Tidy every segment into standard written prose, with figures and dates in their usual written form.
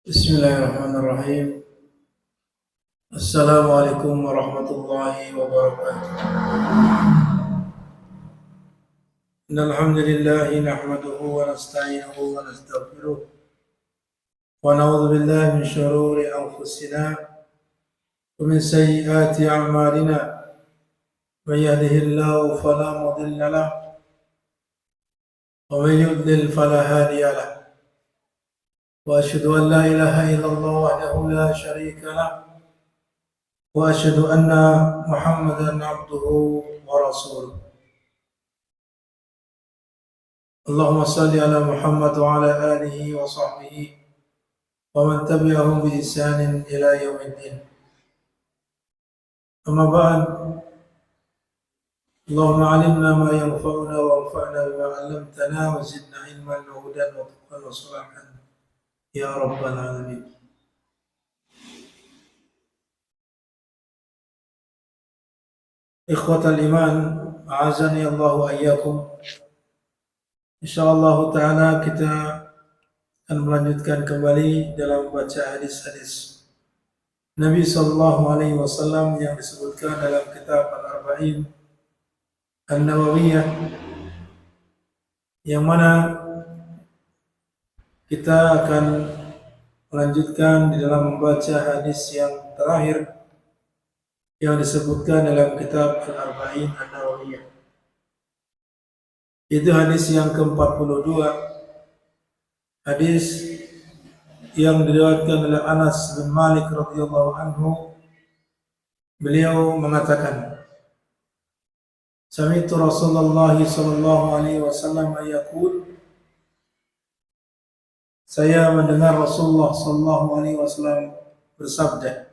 Bismillahirrahmanirrahim. Assalamualaikum warahmatullahi wabarakatuh. Innal hamdalillah nahmaduhu wa nasta'inuhu wa nastaghfiruh wa na'udzu billahi min shururi anfusina wa min sayyiati a'malina. Man yahdihillahu fala mudilla lahu wa man yudlil fala hadiya lahu. Wa asyhadu an la ilaha illallah wahdahu la syarika lahu وأشهد أن محمدا عبده ورسوله. اللهم صل على محمد وعلى آله وصحبه ومن تبعهم بإحسان إلى يوم الدين. أما بعد، اللهم علمنا ما ينفعنا وانفعنا بما علمتنا وزدنا علما وهدى وتقى وصلاحا يا رب العالمين. Ikhwatal iman, a'azani Allah wa iyyakum. Insyaallah ta'ala kita akan melanjutkan kembali dalam membaca hadis-hadis Nabi sallallahu alaihi wasallam yang disebutkan dalam kitab Al-Arba'in An-Nawawiyah, yang mana kita akan melanjutkan di dalam membaca hadis yang terakhir yang disebutkan dalam kitab Al-Arba'in An-Nawawiyah. Itu hadis yang ke-42, hadis yang diriwayatkan oleh Anas bin Malik radhiyallahu anhu. Beliau mengatakan, Sami'tu Rasulullah sallallahu alaihi wasallam yaqul, saya mendengar Rasulullah sallallahu alaihi wasallam bersabda,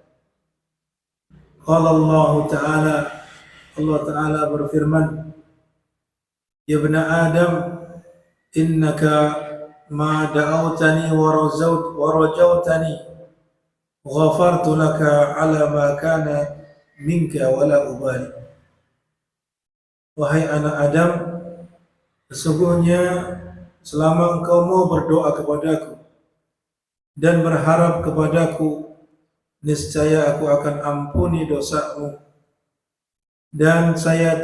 qala Allah Ta'ala, Allah Ta'ala berfirman, Ya ibna Adam, innaka ma da'autani wa rajawtani ghafartu laka ala ma kana minka wala ubali. Wahai anak Adam, sesungguhnya selama engkau mau berdoa kepadaku dan berharap kepadaku, niscaya aku akan ampuni dosamu, dan saya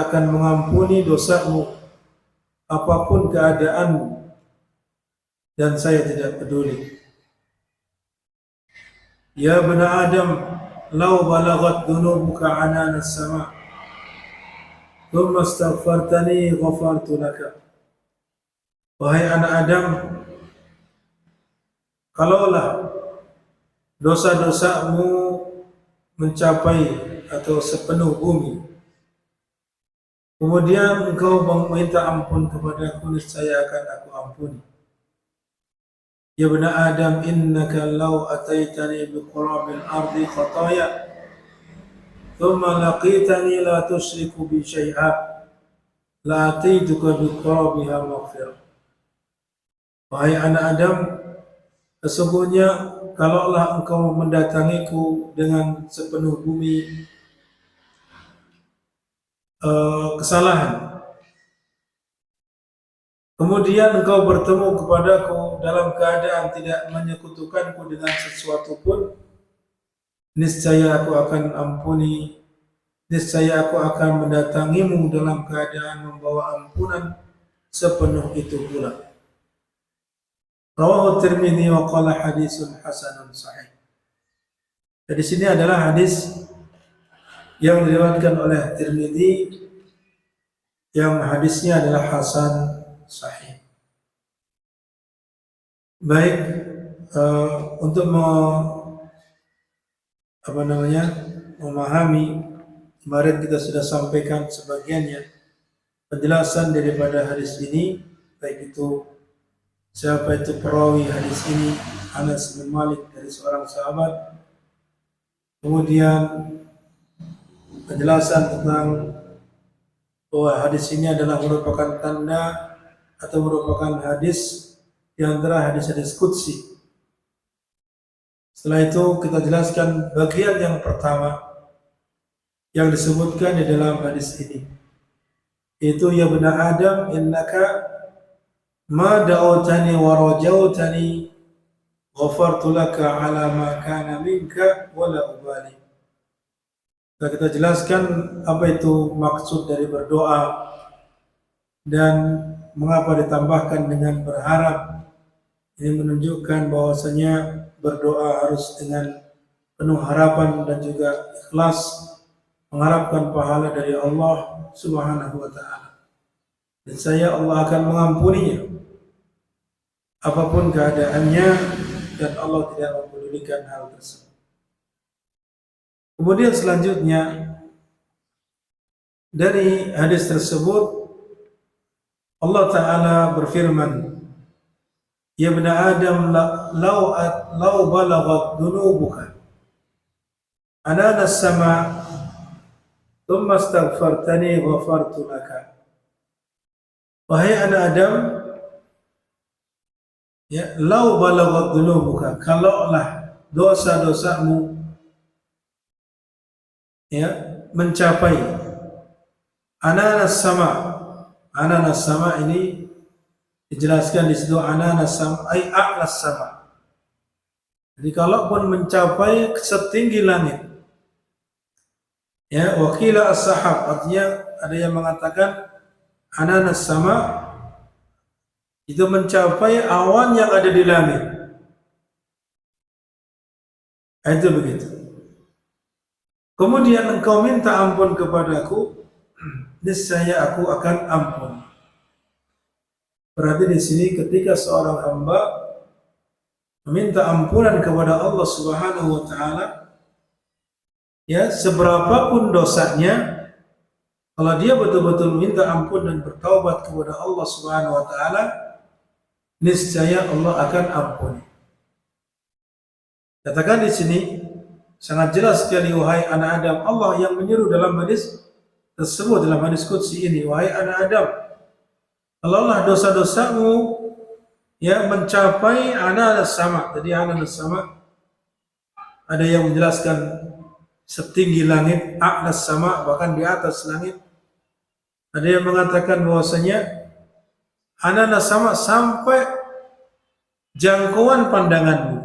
akan mengampuni dosamu apapun keadaanmu, dan saya tidak peduli. Ya bani Adam, law balagat dhunubuka anana as-sama thumma astaghfartani ghafartu laka. Wahai anak Adam, kalaulah dosa-dosamu mencapai atau sepenuh bumi, kemudian engkau meminta ampun kepadaku, niscaya akan aku ampuni. Ya bani Adam, innaka law ataitani biqurabil ardi khataya thumma laqitani la tusyriku bi syai'a la ataituka biqurabiha maghfirah. Wahai anak Adam, sesungguhnya kalaulah engkau mendatangiku dengan sepenuh bumi kesalahan, kemudian engkau bertemu kepadaku dalam keadaan tidak menyekutukanku dengan sesuatu pun, niscaya aku akan ampuni, niscaya aku akan mendatangimu dalam keadaan membawa ampunan sepenuh itu pula. Rawahu Tirmidzi wa qala hadisun hasanun sahih. Jadi sini adalah hadis yang diriwayatkan oleh Tirmidzi, yang hadisnya adalah hasan sahih. Baik, untuk memahami, kemarin kita sudah sampaikan sebagiannya penjelasan daripada hadis ini, baik itu siapa itu perawi hadis ini, Anas bin Malik dari seorang sahabat, kemudian penjelasan tentang bahwa hadis ini adalah merupakan tanda atau merupakan hadis di antara hadis-hadis qudsi. Setelah itu kita jelaskan bagian yang pertama yang disebutkan di dalam hadis ini, yaitu ya bani Adam, innaka ma da'awtani wa rajautani ghafartu laka ala ma kana minka wala ubali. Kita jelaskan apa itu maksud dari berdoa dan mengapa ditambahkan dengan berharap. Ini menunjukkan bahwasanya berdoa harus dengan penuh harapan dan juga ikhlas mengharapkan pahala dari Allah Subhanahu wa taala. Dan saya Allah akan mengampuninya apapun keadaannya dan Allah tidak mempedulikan hal tersebut. Kemudian selanjutnya dari hadis tersebut Allah Ta'ala berfirman, ya ibn Adam law balaghat dunubuka anana as-sama thumma astaghfartani ghafartu laka. Wahai anak Adam, ya law balaghat dunubuka, kalaulah dosa-dosamu ya mencapai ananas sama ini dijelaskan di situ ananas sama ay a'las sama. Jadi kalaupun mencapai setinggi langit, ya wakila as-sahab, artinya ada yang mengatakan ananas sama itu mencapai awan yang ada di langit. Itu begitu. Kemudian engkau minta ampun kepadaku, niscaya aku akan ampun. Berarti di sini ketika seorang hamba meminta ampunan kepada Allah Subhanahu wa taala, ya seberapapun dosanya, kalau dia betul-betul minta ampun dan bertaubat kepada Allah Subhanahu wa taala, niscaya Allah akan ampuni. Katakan di sini sangat jelas sekali, wahai anak Adam, Allah yang menyeru dalam hadis tersebut, dalam hadis qudsi ini, wahai anak Adam, kalaulah dosa-dosamu ya mencapai ananas sama. Jadi ananas sama ada yang menjelaskan setinggi langit, a'las sama, bahkan di atas langit. Ada yang mengatakan bahwasanya ananas sama sampai jangkauan pandanganmu.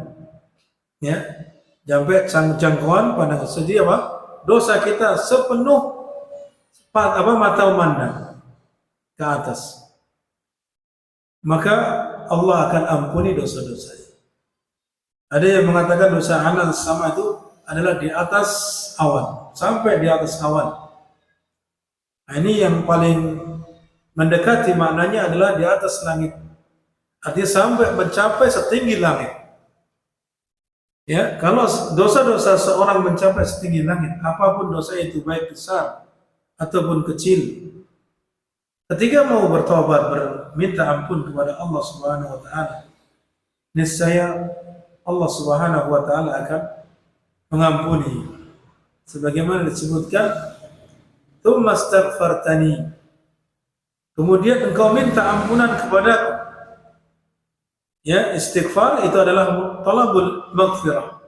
Ya, sampai jangkauan pandangan. Jadi apa? Dosa kita sepenuh mata memandang ke atas. Maka Allah akan ampuni dosa-dosanya. Ada yang mengatakan dosa ananas sama itu adalah di atas awan, sampai di atas awan. Nah, ini yang paling mendekati maknanya adalah di atas langit. Artinya sampai mencapai setinggi langit. Ya, kalau dosa-dosa seorang mencapai setinggi langit, apapun dosa itu baik besar ataupun kecil, ketika mau bertobat, berminta ampun kepada Allah Subhanahu wa taala, niscaya Allah Subhanahu wa taala akan mengampuni. Sebagaimana disebutkan, "Tsumma astaghfartani." Kemudian engkau minta ampunan kepadaku. Ya, istighfar itu adalah talabul maghfirah.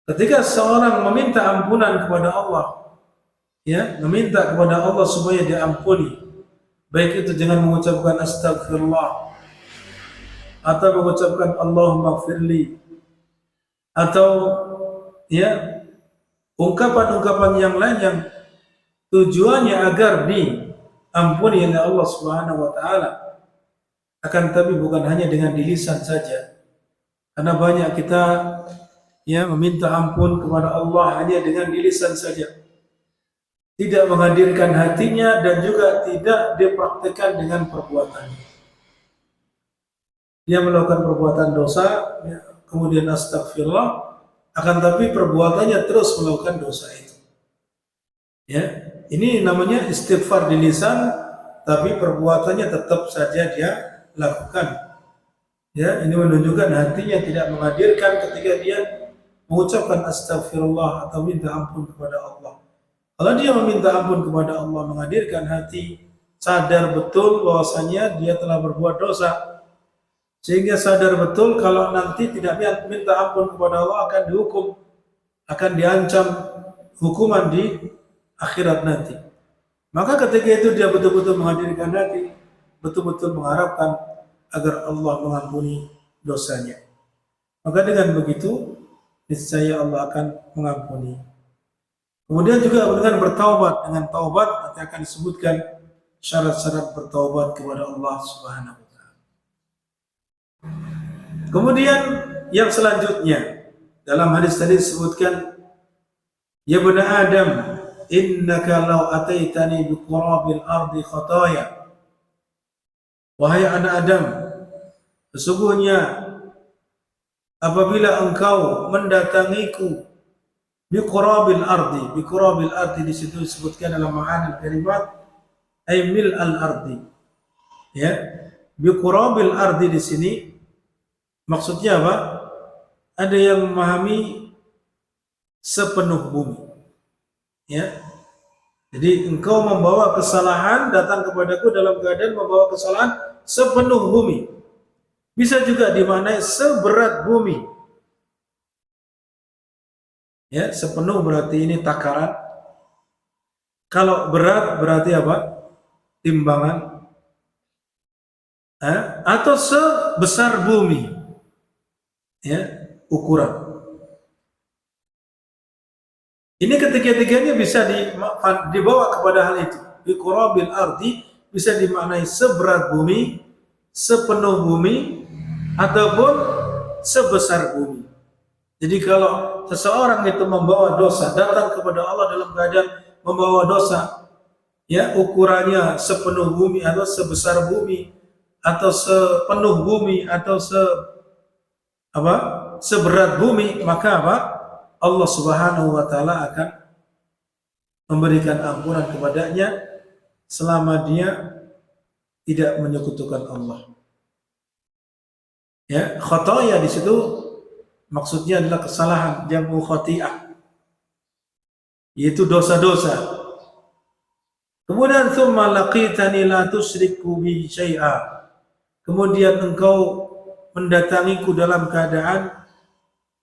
Ketika seorang meminta ampunan kepada Allah, ya, meminta kepada Allah supaya diampuni, baik itu dengan mengucapkan astagfirullah atau mengucapkan Allahumma gfirli, atau ya ungkapan-ungkapan yang lain yang tujuannya agar diampuni oleh Allah Subhanahu wa taala. Akan tapi bukan hanya dengan di lisan saja, karena banyak kita ya meminta ampun kepada Allah hanya dengan di lisan saja, tidak menghadirkan hatinya dan juga tidak dipraktikkan dengan perbuatannya. Dia melakukan perbuatan dosa, ya, kemudian astagfirullah, akan tapi perbuatannya terus melakukan dosa itu. Ya, ini namanya istighfar di lisan, tapi perbuatannya tetap saja dia lakukan. Ya, ini menunjukkan hatinya tidak menghadirkan ketika dia mengucapkan astagfirullah atau minta ampun kepada Allah. Kalau dia meminta ampun kepada Allah, menghadirkan hati, sadar betul bahwasanya dia telah berbuat dosa, sehingga sadar betul kalau nanti tidak minta ampun kepada Allah akan dihukum, akan diancam hukuman di akhirat nanti. Maka ketika itu dia betul-betul menghadirkan hati, betul-betul mengharapkan agar Allah mengampuni dosanya. Maka dengan begitu niscaya Allah akan mengampuni. Kemudian juga dengan bertaubat, dengan taubat nanti akan disebutkan syarat-syarat bertaubat kepada Allah Subhanahu wa taala. Kemudian yang selanjutnya dalam hadis tadi disebutkan, ya bani Adam, innaka law ataitani biqurabil ardi khataya. Wahai anak Adam, sesungguhnya apabila engkau mendatangiku biqurabil ardi di situ disebutkan dalam ma'anil kalimat ay mil al ardi. Ya, biqurabil ardi di sini maksudnya apa? Ada yang memahami sepenuh bumi. Ya. Jadi engkau membawa kesalahan datang kepadaku dalam keadaan membawa kesalahan sepenuh bumi. Bisa juga dimaknai seberat bumi. Ya, sepenuh berarti ini takaran. Kalau berat berarti apa? Timbangan. Atau sebesar bumi. Ya, ukuran. Ini ketiga-tiganya bisa dibawa kepada hal itu. Biqurabil ardi bisa dimaknai seberat bumi, sepenuh bumi, ataupun sebesar bumi. Jadi kalau seseorang itu membawa dosa, datang kepada Allah dalam keadaan membawa dosa, ya ukurannya sepenuh bumi atau sebesar bumi atau sepenuh bumi atau seberat bumi, maka apa? Allah Subhanahu wa taala akan memberikan ampunan kepadanya selama dia tidak menyekutukan Allah. Ya, khataya di situ maksudnya adalah kesalahan, jamu khati'ah, yaitu dosa-dosa. Kemudian tsumma laqitani la tusyriku bi syai'a. Kemudian engkau mendatangiku dalam keadaan,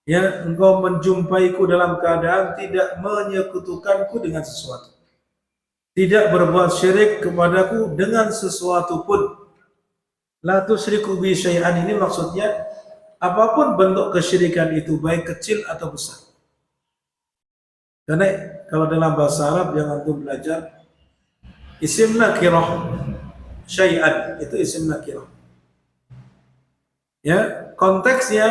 ya, engkau menjumpaiku dalam keadaan tidak menyekutukanku dengan sesuatu. Tidak berbuat syirik kepadaku dengan sesuatu pun. La tusyriku bi syai'an ini maksudnya apapun bentuk kesyirikan itu, baik kecil atau besar. Karena kalau dalam bahasa Arab yang antum belajar, isim nakirah syai'an itu isim nakirah. Ya, konteksnya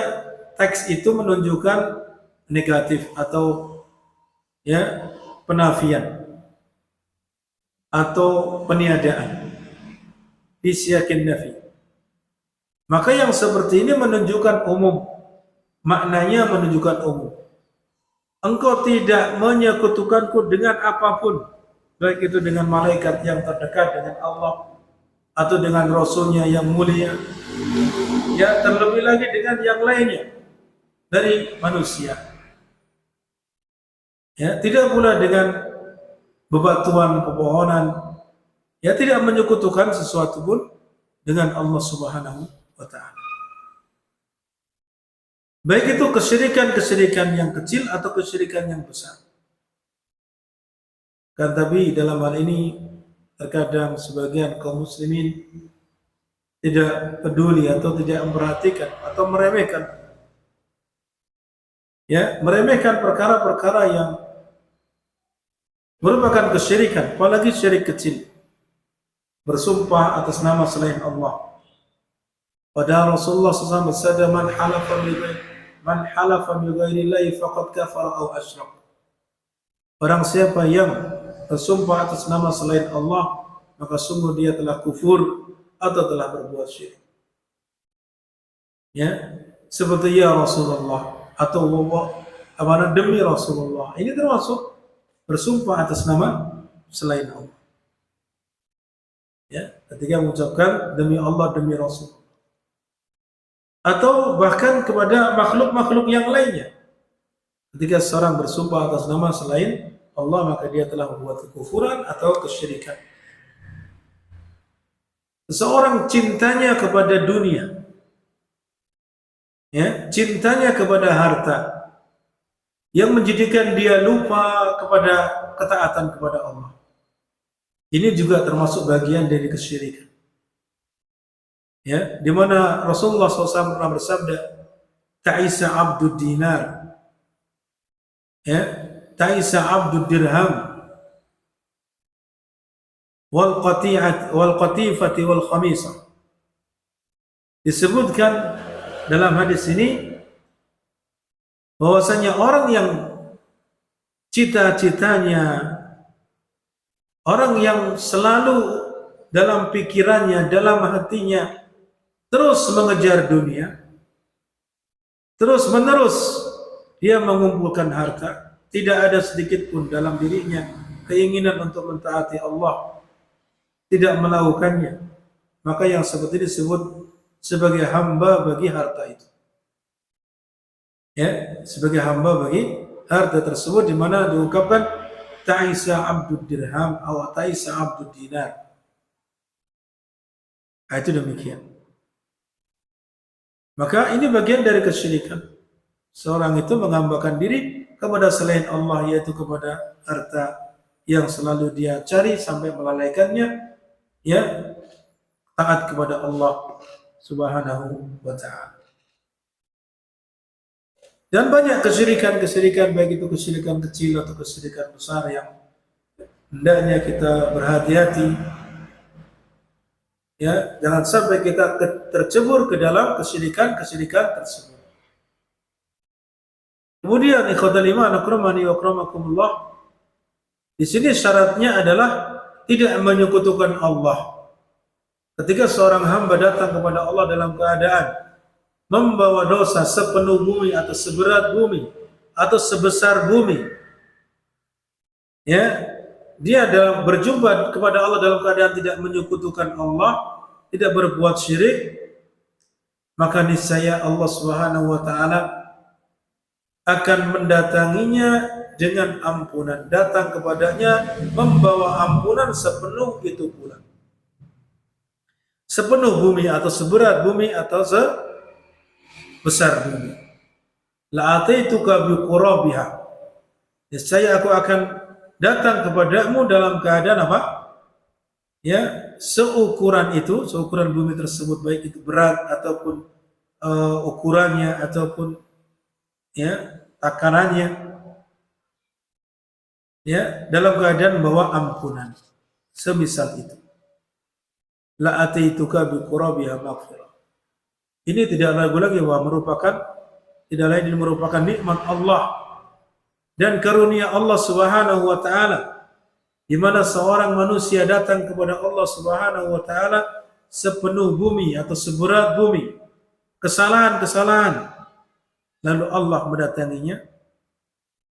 teks itu menunjukkan negatif atau ya penafian atau peniadaan. Bisyakin nafi. Maka yang seperti ini menunjukkan umum. Maknanya menunjukkan umum. Engkau tidak menyekutukanku dengan apapun. Baik itu dengan malaikat yang terdekat dengan Allah, atau dengan Rasulnya yang mulia. Ya, terlebih lagi dengan yang lainnya dari manusia. Ya, tidak pula dengan bebatuan, pepohonan. Ya, tidak menyekutukan sesuatu pun dengan Allah Subhanahu wa ta'ala. Baik itu kesyirikan-kesyirikan yang kecil atau kesyirikan yang besar. Kan tapi dalam hal ini terkadang sebagian kaum muslimin tidak peduli atau tidak memperhatikan atau meremehkan. Ya, meremehkan perkara-perkara yang merupakan kesyirikan, apalagi syirik kecil. Bersumpah atas nama selain Allah. Padahal Rasulullah SAW bersabda, man halafa bi ghairillahi faqad kafara aw asyrak. Barang siapa yang bersumpah atas nama selain Allah, maka sungguh dia telah kufur atau telah berbuat syirik. Ya, seperti ya Rasulullah atau demi Rasulullah. Ini termasuk bersumpah atas nama selain Allah. Ya, ketika mengucapkan demi Allah, demi Rasul. Atau bahkan kepada makhluk-makhluk yang lainnya. Ketika seorang bersumpah atas nama selain Allah, maka dia telah membuat kekufuran atau kesyirikan. Seseorang cintanya kepada dunia, ya, cintanya kepada harta, yang menjadikan dia lupa kepada ketaatan kepada Allah. Ini juga termasuk bagian dari kesyirikan. Ya, di mana Rasulullah SAW pernah bersabda, "Ta'isa abdud dinar." Ya, "Ta'isa abdud dirham wal qatifati wal khamisah." Disebutkan dalam hadis ini bahwasanya orang yang cita-citanya, orang yang selalu dalam pikirannya, dalam hatinya terus mengejar dunia, terus menerus dia mengumpulkan harta, tidak ada sedikit pun dalam dirinya keinginan untuk mentaati Allah, tidak melakukannya, maka yang seperti ini disebut sebagai hamba bagi harta itu. Ya, sebagai hamba bagi harta tersebut, di mana diungkapkan ta'isa abdud dirham atau ta'isa abdud dinar. Itu demikian. Maka ini bagian dari kesyirikan. Seorang itu menghambakan diri kepada selain Allah, yaitu kepada harta yang selalu dia cari sampai melalaikannya, ya, taat kepada Allah Subhanahu wa ta'ala. Dan banyak kesyirikan-kesyirikan, baik itu kesyirikan kecil atau kesyirikan besar, yang hendaknya kita berhati-hati. Ya, jangan sampai kita tercebur ke dalam kesyirikan-kesyirikan tersebut. Kemudian ikhwatal iman akramani wa akramakumullah, di sini syaratnya adalah tidak menyekutukan Allah. Ketika seorang hamba datang kepada Allah dalam keadaan membawa dosa sepenuh bumi atau seberat bumi atau sebesar bumi, ya, dia dalam berjumpa kepada Allah dalam keadaan tidak menyekutukan Allah, tidak berbuat syirik, maka niscaya Allah Subhanahu wa ta'ala akan mendatanginya dengan ampunan, datang kepadanya membawa ampunan sepenuh itu pula, sepenuh bumi atau seberat bumi atau besar bumi. La ataituka biqurabiha, niscaya aku akan datang kepadamu dalam keadaan apa? Ya, seukuran itu, seukuran bumi tersebut, baik itu berat ataupun ukurannya ataupun ya takarannya, ya, dalam keadaan membawa ampunan semisal itu. La ataituka biqurabiha maghfirah. Ini tidak ragu lagi bahwa tidak lain merupakan nikmat Allah dan karunia Allah Subhanahu wa ta'ala, di mana seorang manusia datang kepada Allah Subhanahu wa ta'ala sepenuh bumi atau seberat bumi kesalahan-kesalahan, lalu Allah mendatanginya,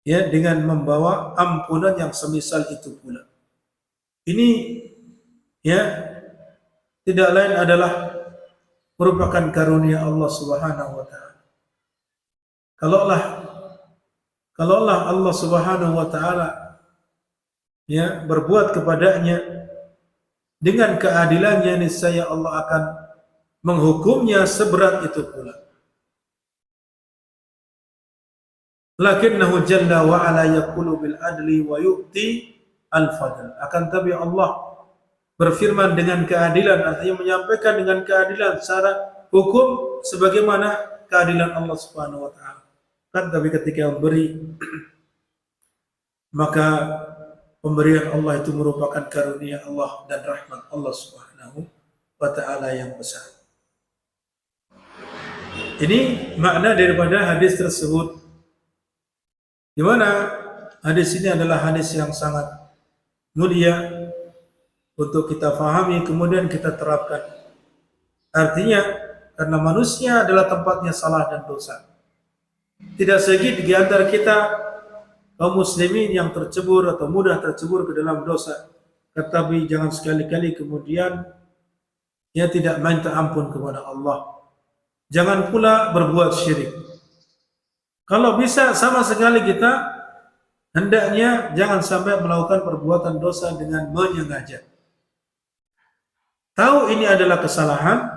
ya, dengan membawa ampunan yang semisal itu pula. Ini, ya, tidak lain adalah merupakan karunia Allah Subhanahu wa ta'ala. Kalaulah Allah Subhanahu wa ta'ala, ya, berbuat kepadanya dengan keadilannya, niscaya Allah akan menghukumnya seberat itu pula. Lakinnahu jalla wa ala yaqulu bil adli wa yu'ti al-fadl. Akan tapi Allah berfirman dengan keadilan, artinya menyampaikan dengan keadilan secara hukum sebagaimana keadilan Allah Subhanahu wa ta'ala. Kan tapi ketika memberi, maka pemberian Allah itu merupakan karunia Allah dan rahmat Allah Subhanahu wa ta'ala yang besar. Ini makna daripada hadis tersebut, di mana hadis ini adalah hadis yang sangat mulia untuk kita fahami kemudian kita terapkan. Artinya, karena manusia adalah tempatnya salah dan dosa, tidak sedikit di antara kita kaum muslimin yang tercebur atau mudah tercebur ke dalam dosa. Tetapi jangan sekali-kali kemudian ia tidak minta ampun kepada Allah. Jangan pula berbuat syirik. Kalau bisa sama sekali kita hendaknya jangan sampai melakukan perbuatan dosa dengan menyengaja. Tahu ini adalah kesalahan,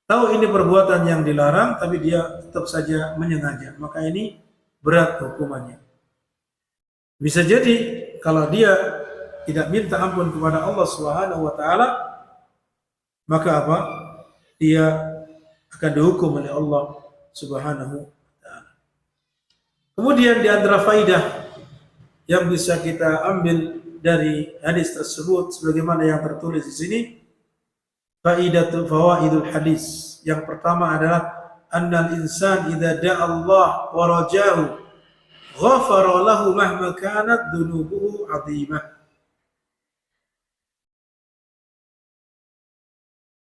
tahu ini perbuatan yang dilarang, tapi dia tetap saja menyengaja. Maka ini berat hukumannya. Bisa jadi kalau dia tidak minta ampun kepada Allah Subhanahu wa ta'ala, maka apa? dia akan dihukum oleh Allah Subhanahu wa taala. Kemudian di antara faidah yang bisa kita ambil dari hadis tersebut sebagaimana yang tertulis di sini, fawaidul hadis. Yang pertama adalah annal insan idza da'a Allah wa rajahu ghafara lahu mahma kanat dhunubuhu 'azimah.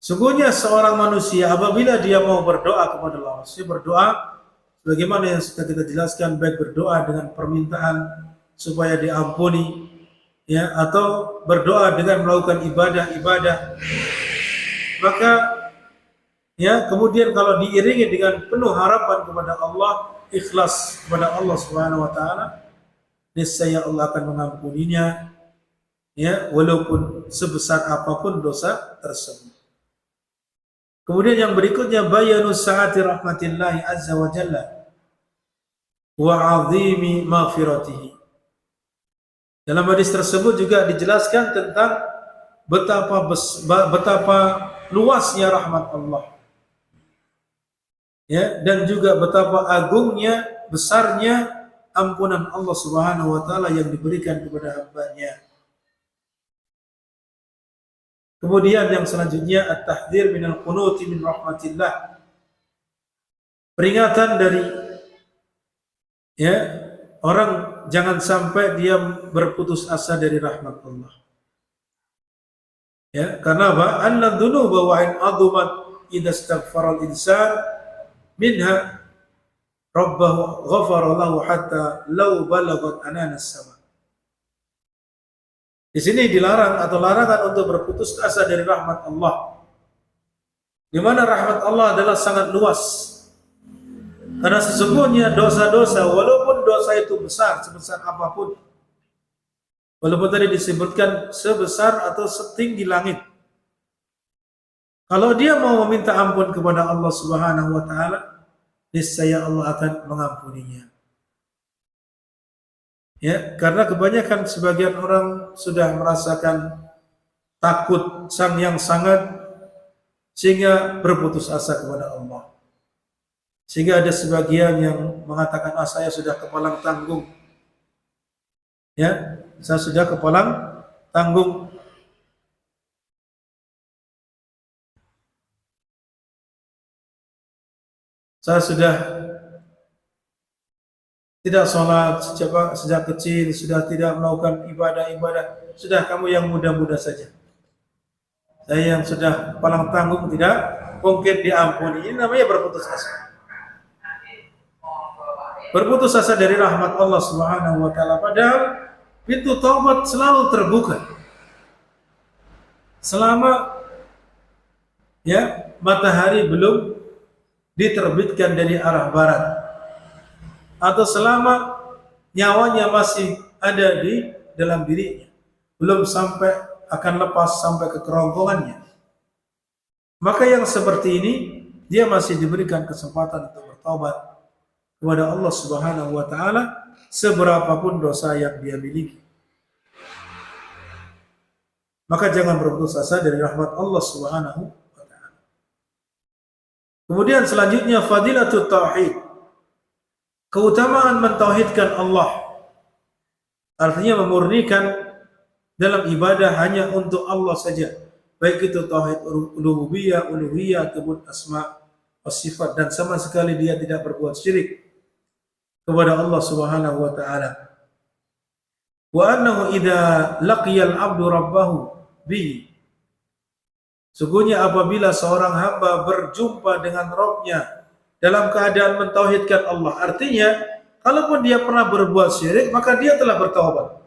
Sungguhnya seorang manusia apabila dia mau berdoa kepada Allah, berdoa sebagaimana yang sudah kita jelaskan, baik berdoa dengan permintaan supaya diampuni, ya, atau berdoa dengan melakukan ibadah-ibadah, maka ya kemudian kalau diiringi dengan penuh harapan kepada Allah, ikhlas kepada Allah Subhanahu wa taala, niscaya Allah akan mengampuninya, ya, walaupun sebesar apapun dosa tersebut. Kemudian yang berikutnya bayanu sa'ati rahmatillahi azza wa jalla wa 'azimi maghfiratihi. Dalam hadis tersebut juga dijelaskan tentang betapa luasnya rahmat Allah, ya, dan juga betapa agungnya, besarnya ampunan Allah Subhanahu wa taala yang diberikan kepada hamba-Nya. Kemudian yang selanjutnya at-tahdhir minal qunuti min rahmatillah. Peringatan dari, ya, orang jangan sampai dia berputus asa dari rahmat Allah. Ya, karena apa? Anna dzunuba wa in adumat idza istaghfara al-insan minha rabbahu ghafara lahu hatta law balagat anana as-sama. Di sini dilarang atau larangan untuk berputus asa dari rahmat Allah. Di mana rahmat Allah adalah sangat luas. Karena sesungguhnya dosa-dosa, walaupun dosa itu besar, sebesar apapun, walaupun tadi disebutkan sebesar atau setinggi langit, kalau dia mau meminta ampun kepada Allah Subhanahu wa taala, niscaya Allah akan mengampuninya. Ya, karena kebanyakan sebagian orang sudah merasakan takut yang sangat sehingga berputus asa kepada Allah. Sehingga ada sebagian yang mengatakan, saya sudah kepalang tanggung. Ya, saya sudah kepalang tanggung. Saya sudah tidak sholat sejak kecil, sudah tidak melakukan ibadah-ibadah. Sudah kamu yang muda-muda saja. Saya yang sudah palang tanggung tidak mungkin diampuni. Ini namanya berputus asa. Berputus asa dari rahmat Allah Subhanahu wa taala, padahal pintu taubat selalu terbuka. Selama, ya, matahari belum diterbitkan dari arah barat, atau selama nyawanya masih ada di dalam dirinya, belum sampai akan lepas sampai ke kerongkongannya, maka yang seperti ini dia masih diberikan kesempatan untuk bertobat kepada Allah Subhanahu wa taala seberapapun dosa yang dia miliki. Maka jangan berputus asa dari rahmat Allah Subhanahu wa taala. Kemudian selanjutnya fadilatut tauhid. Keutamaan mentauhidkan Allah, artinya memurnikan dalam ibadah hanya untuk Allah saja, baik itu tauhid uluhiyah, ataupun asma wa sifat, dan sama sekali dia tidak berbuat syirik kepada Allah Subhanahu wa taala. Wa annahu idza laqiyal 'abdu rabbahu bihi. Sungguhnya apabila seorang hamba berjumpa dengan Rabb-nya dalam keadaan mentauhidkan Allah, artinya kalaupun dia pernah berbuat syirik, maka dia telah bertaubat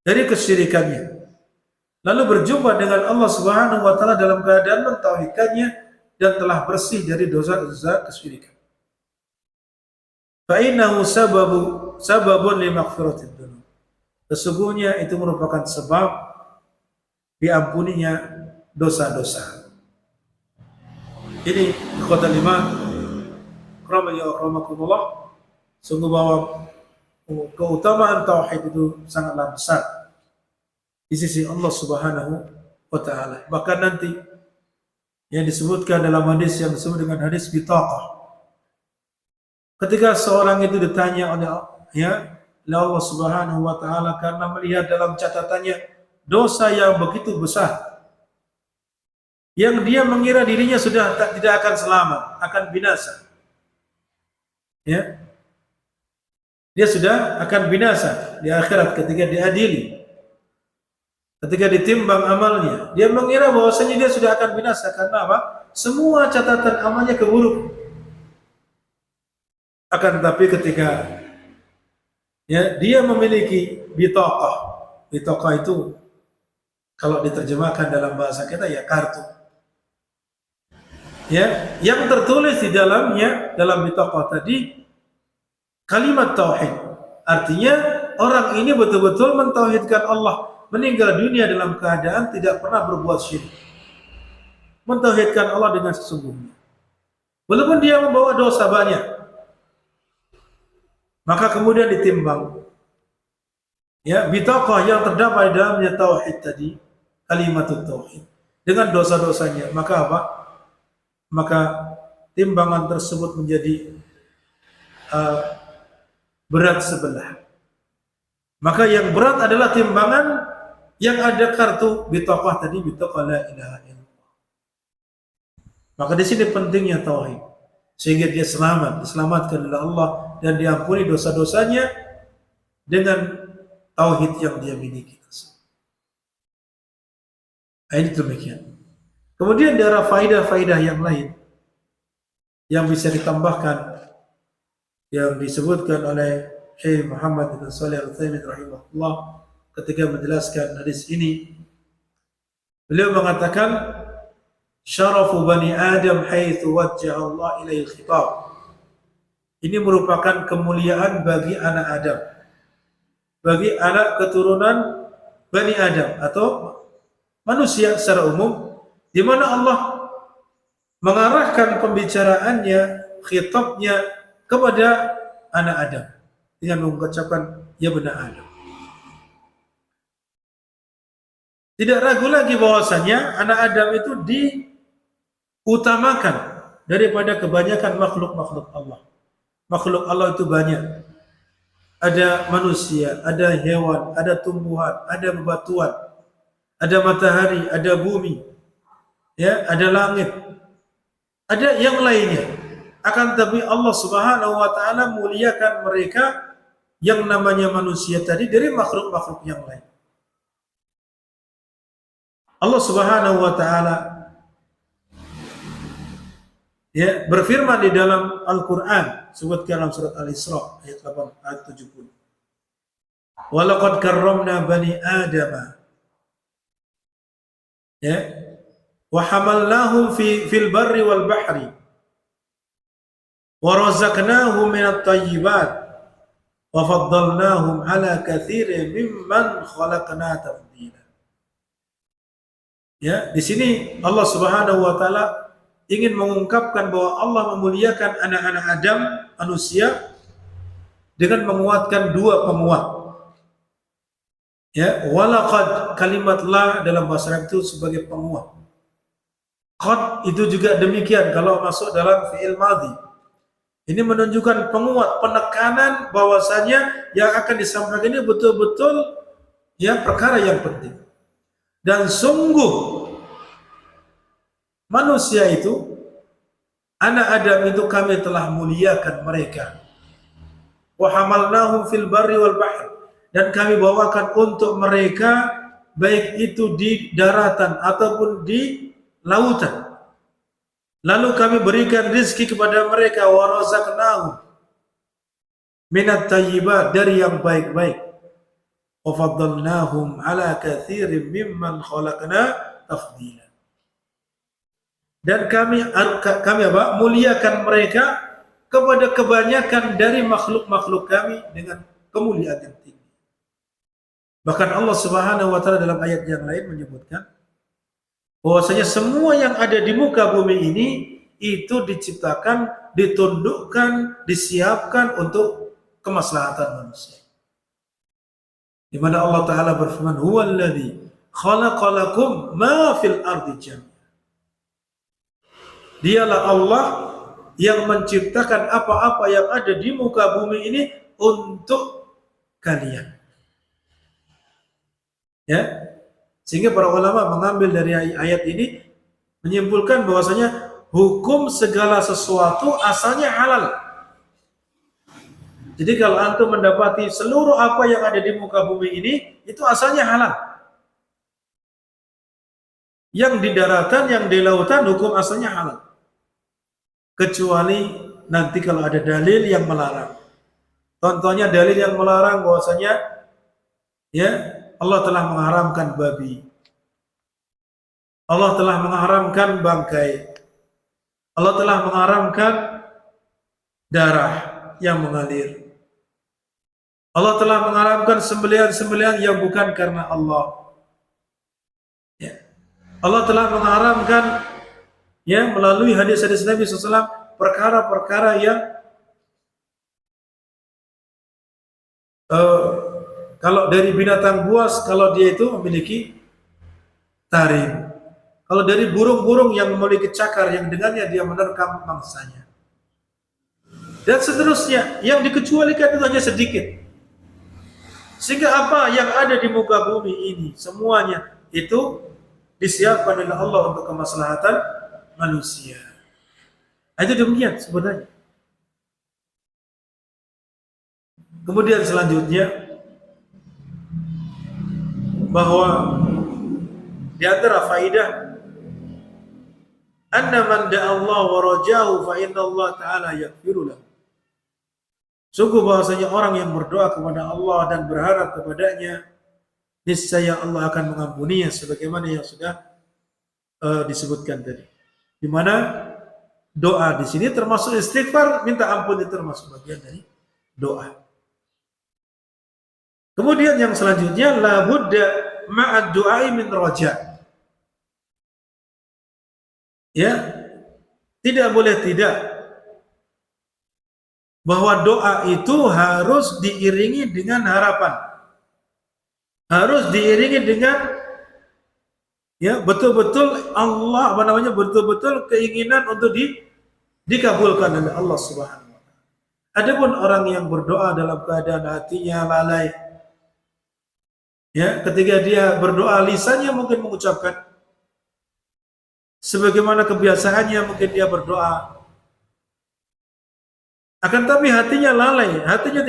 dari kesyirikannya, lalu berjumpa dengan Allah Subhanahu wa taala dalam keadaan mentauhidkannya dan telah bersih dari dosa-dosa kesyirikan. Fa innahu sababun li maghfiratid dzunub. Sesungguhnya itu merupakan sebab diampuninya dosa-dosa. Ini ikhwatal iman, rahimakumullah, sungguh bahwa keutamaan tauhid itu sangatlah besar di sisi Allah Subhanahu wa taala. Bahkan nanti, yang disebutkan dalam hadis yang disebut dengan hadis bitaqah. Ketika seorang itu ditanya oleh Allah Subhanahu wa taala karena melihat dalam catatannya dosa yang begitu besar, yang dia mengira dirinya sudah tidak akan selamat, akan binasa. Ya. Dia sudah akan binasa di akhirat ketika diadili. Ketika ditimbang amalnya, dia mengira bahwasanya dia sudah akan binasa karena apa? Semua catatan amalnya keburuk. Akan tetapi ketika dia memiliki bitaqah. Bitaqah itu kalau diterjemahkan dalam bahasa kita ya kartu. Ya, yang tertulis di dalamnya dalam bitaqah tadi kalimat tauhid. Artinya orang ini betul-betul mentauhidkan Allah. Meninggal dunia dalam keadaan tidak pernah berbuat syirik. Mentauhidkan Allah dengan sesungguhnya. Walaupun dia membawa dosa banyak. Maka kemudian ditimbang. Ya, bitaqah yang terdapat di dalamnya tauhid tadi, kalimat tauhid. Dengan dosa-dosanya, maka apa? Maka timbangan tersebut menjadi berat sebelah. Maka yang berat adalah timbangan yang ada kartu bitaqah tadi, bitaqah la ilaha illallah. Maka di sini pentingnya tauhid, sehingga dia diselamatkan oleh Allah dan diampuni dosa-dosanya dengan tauhid yang dia miliki. Ini demikian. Kemudian ada faidah-faidah yang lain yang bisa ditambahkan yang disebutkan oleh Syekh Muhammad bin Shalih Al-Utsaimin rahimahullah ketika menjelaskan hadis ini. Beliau mengatakan syarafu bani Adam haitsu wajjaha Allah ilaihi khitab. Ini merupakan kemuliaan bagi anak Adam, bagi anak keturunan Bani Adam atau manusia secara umum, di mana Allah mengarahkan pembicaraannya, khitabnya kepada anak Adam dengan mengucapkan ya bani Adam. Tidak ragu lagi bahwasanya anak Adam itu diutamakan daripada kebanyakan makhluk-makhluk Allah. Makhluk Allah itu banyak. Ada manusia, ada hewan, ada tumbuhan, ada bebatuan, ada matahari, ada bumi, ya, ada langit, ada yang lainnya. Akan tapi Allah Subhanahu wa taala muliakan mereka yang namanya manusia tadi dari makhluk-makhluk yang lain. Allah Subhanahu wa taala berfirman di dalam Al-Qur'an, sebutkan dalam surat Al-Isra ayat 8 ayat 70. Wa laqad karramna bani Adama. Wa hamalnahum fil barri wal bahri. Wa razaqnahum minat thayyibat. Wa faddalnahum ala katsirin mimman khalaqna tafdila. Ya, di sini Allah Subhanahu wa taala ingin mengungkapkan bahwa Allah memuliakan anak-anak Adam, manusia, dengan menguatkan dua penguat. Ya, walaqad, kalimat la dalam bahasa Arab itu sebagai penguat. Qad itu juga demikian kalau masuk dalam fi'il madhi. Ini menunjukkan penguat, penekanan bahwasanya yang akan disampaikan ini betul-betul ya perkara yang penting. Dan sungguh manusia itu, anak Adam itu kami telah muliakan mereka. Wa hamalnahum fil barri wal bahr, dan kami bawakan untuk mereka baik itu di daratan ataupun di lautan. Lalu kami berikan rizki kepada mereka, wa razaqnahum minat thayyibat, dari yang baik-baik. Wa faddalnahum ala katsirin mimman khalaqna tafdila. Dan kami muliakan mereka kepada kebanyakan dari makhluk-makhluk kami dengan kemuliaan yang tinggi. Bahkan Allah Subhanahu wa taala dalam ayat yang lain menyebutkan bahwasanya semua yang ada di muka bumi ini itu diciptakan, ditundukkan, disiapkan untuk kemaslahatan manusia. Di mana Allah taala berfirman, "Huwallazi khalaqalakum ma fil ardi jami'an." Dialah Allah yang menciptakan apa-apa yang ada di muka bumi ini untuk kalian. Ya, sehingga para ulama mengambil dari ayat ini menyimpulkan bahwasanya hukum segala sesuatu asalnya halal. Jadi kalau antum mendapati seluruh apa yang ada di muka bumi ini itu asalnya halal. Yang di daratan, yang di lautan hukum asalnya halal. Kecuali nanti kalau ada dalil yang melarang. Contohnya dalil yang melarang bahwasanya ya Allah telah mengharamkan babi. Allah telah mengharamkan bangkai. Allah telah mengharamkan darah yang mengalir. Allah telah mengharamkan sembelihan-sembelihan yang bukan karena Allah. Ya. Allah telah mengharamkan ya melalui hadis-hadis Nabi SAW perkara-perkara yang kalau dari binatang buas, kalau dia itu memiliki taring. Kalau dari burung-burung yang memiliki cakar yang dengannya dia menerkam mangsanya. Dan seterusnya, yang dikecualikan itu hanya sedikit. Sehingga apa yang ada di muka bumi ini, semuanya itu disiapkan oleh Allah untuk kemaslahatan manusia. Itu demikian sebenarnya. Kemudian selanjutnya, bahwa di antara faidah anna man da'a Allah wa rajahu fa inna Allah ta'ala yaghfiru lahu. Sungguh bahwasanya orang yang berdoa kepada Allah dan berharap kepadanya, niscaya Allah akan mengampuninya sebagaimana yang sudah disebutkan tadi. Di mana doa di sini termasuk istighfar, minta ampun itu termasuk bagian dari doa. Kemudian yang selanjutnya la budda ma'ad du'ai min raja. Ya, tidak boleh tidak bahwa doa itu harus diiringi dengan harapan, harus diiringi dengan ya betul-betul Allah betul-betul keinginan untuk dikabulkan oleh Allah Subhanahu wa taala. Adapun orang yang berdoa dalam keadaan hatinya lalai, ya ketika dia berdoa lisannya mungkin mengucapkan sebagaimana kebiasaannya, mungkin dia berdoa, akan tapi hatinya lalai, hatinya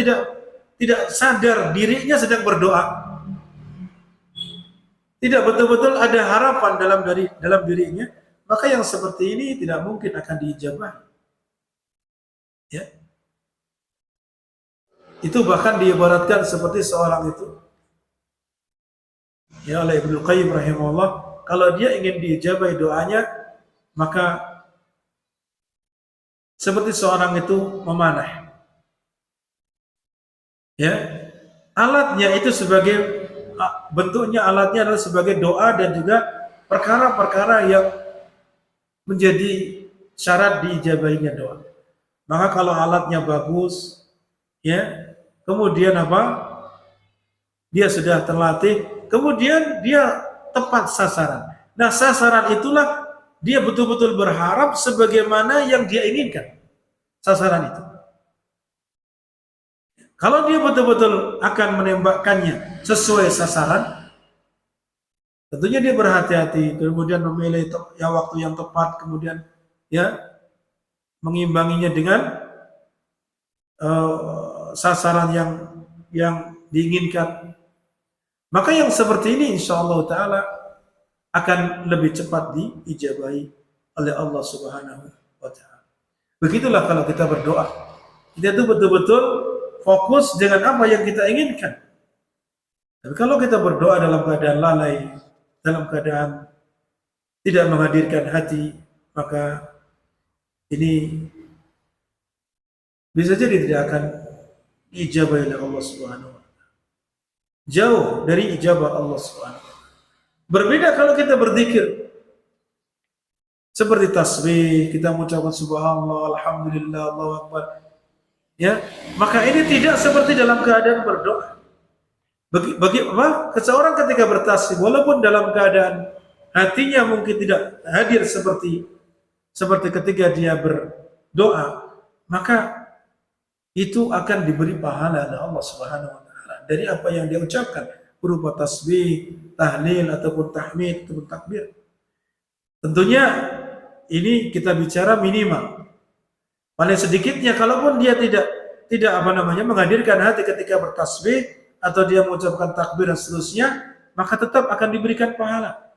tidak sadar dirinya sedang berdoa, tidak betul-betul ada harapan dalam dirinya, maka yang seperti ini tidak mungkin akan diijabah. Ya, itu bahkan diibaratkan seperti seorang itu, ya oleh Ibnu Qayyim rahimahullah, kalau dia ingin diijabahi doanya, maka seperti seorang itu memanah. Ya, alatnya itu sebagai bentuknya, alatnya adalah sebagai doa dan juga perkara-perkara yang menjadi syarat diijabahinya doa. Maka kalau alatnya bagus, ya, kemudian apa? Dia sudah terlatih, kemudian dia tepat sasaran. Nah, sasaran itulah dia betul-betul berharap sebagaimana yang dia inginkan. Sasaran itu. Kalau dia betul-betul akan menembakkannya sesuai sasaran, tentunya dia berhati-hati, kemudian memilih waktu yang tepat, kemudian ya mengimbanginya dengan sasaran yang diinginkan. Maka yang seperti ini insyaallah taala akan lebih cepat diijabahi oleh Allah Subhanahu wa taala. Begitulah kalau kita berdoa. Kita itu betul-betul fokus dengan apa yang kita inginkan. Tapi kalau kita berdoa dalam keadaan lalai, dalam keadaan tidak menghadirkan hati, maka ini bisa jadi tidak akan diijabahi oleh Allah Subhanahu wa taala. Jauh dari ijabah Allah Subhanahu wa taala. Berbeda kalau kita berzikir. Seperti tasbih, kita mengucapkan subhanallah, alhamdulillah, Allahu akbar. Ya, maka ini tidak seperti dalam keadaan berdoa. Bagi apa? Seseorang ketika bertasbih walaupun dalam keadaan hatinya mungkin tidak hadir seperti seperti ketika dia berdoa, maka itu akan diberi pahala oleh Allah Subhanahu wa taala dari apa yang dia ucapkan berupa tasbih, tahlil ataupun tahmid ataupun takbir. Tentunya ini kita bicara minimal. Paling sedikitnya kalaupun dia tidak menghadirkan hati ketika bertasbih atau dia mengucapkan takbir dan seterusnya, maka tetap akan diberikan pahala.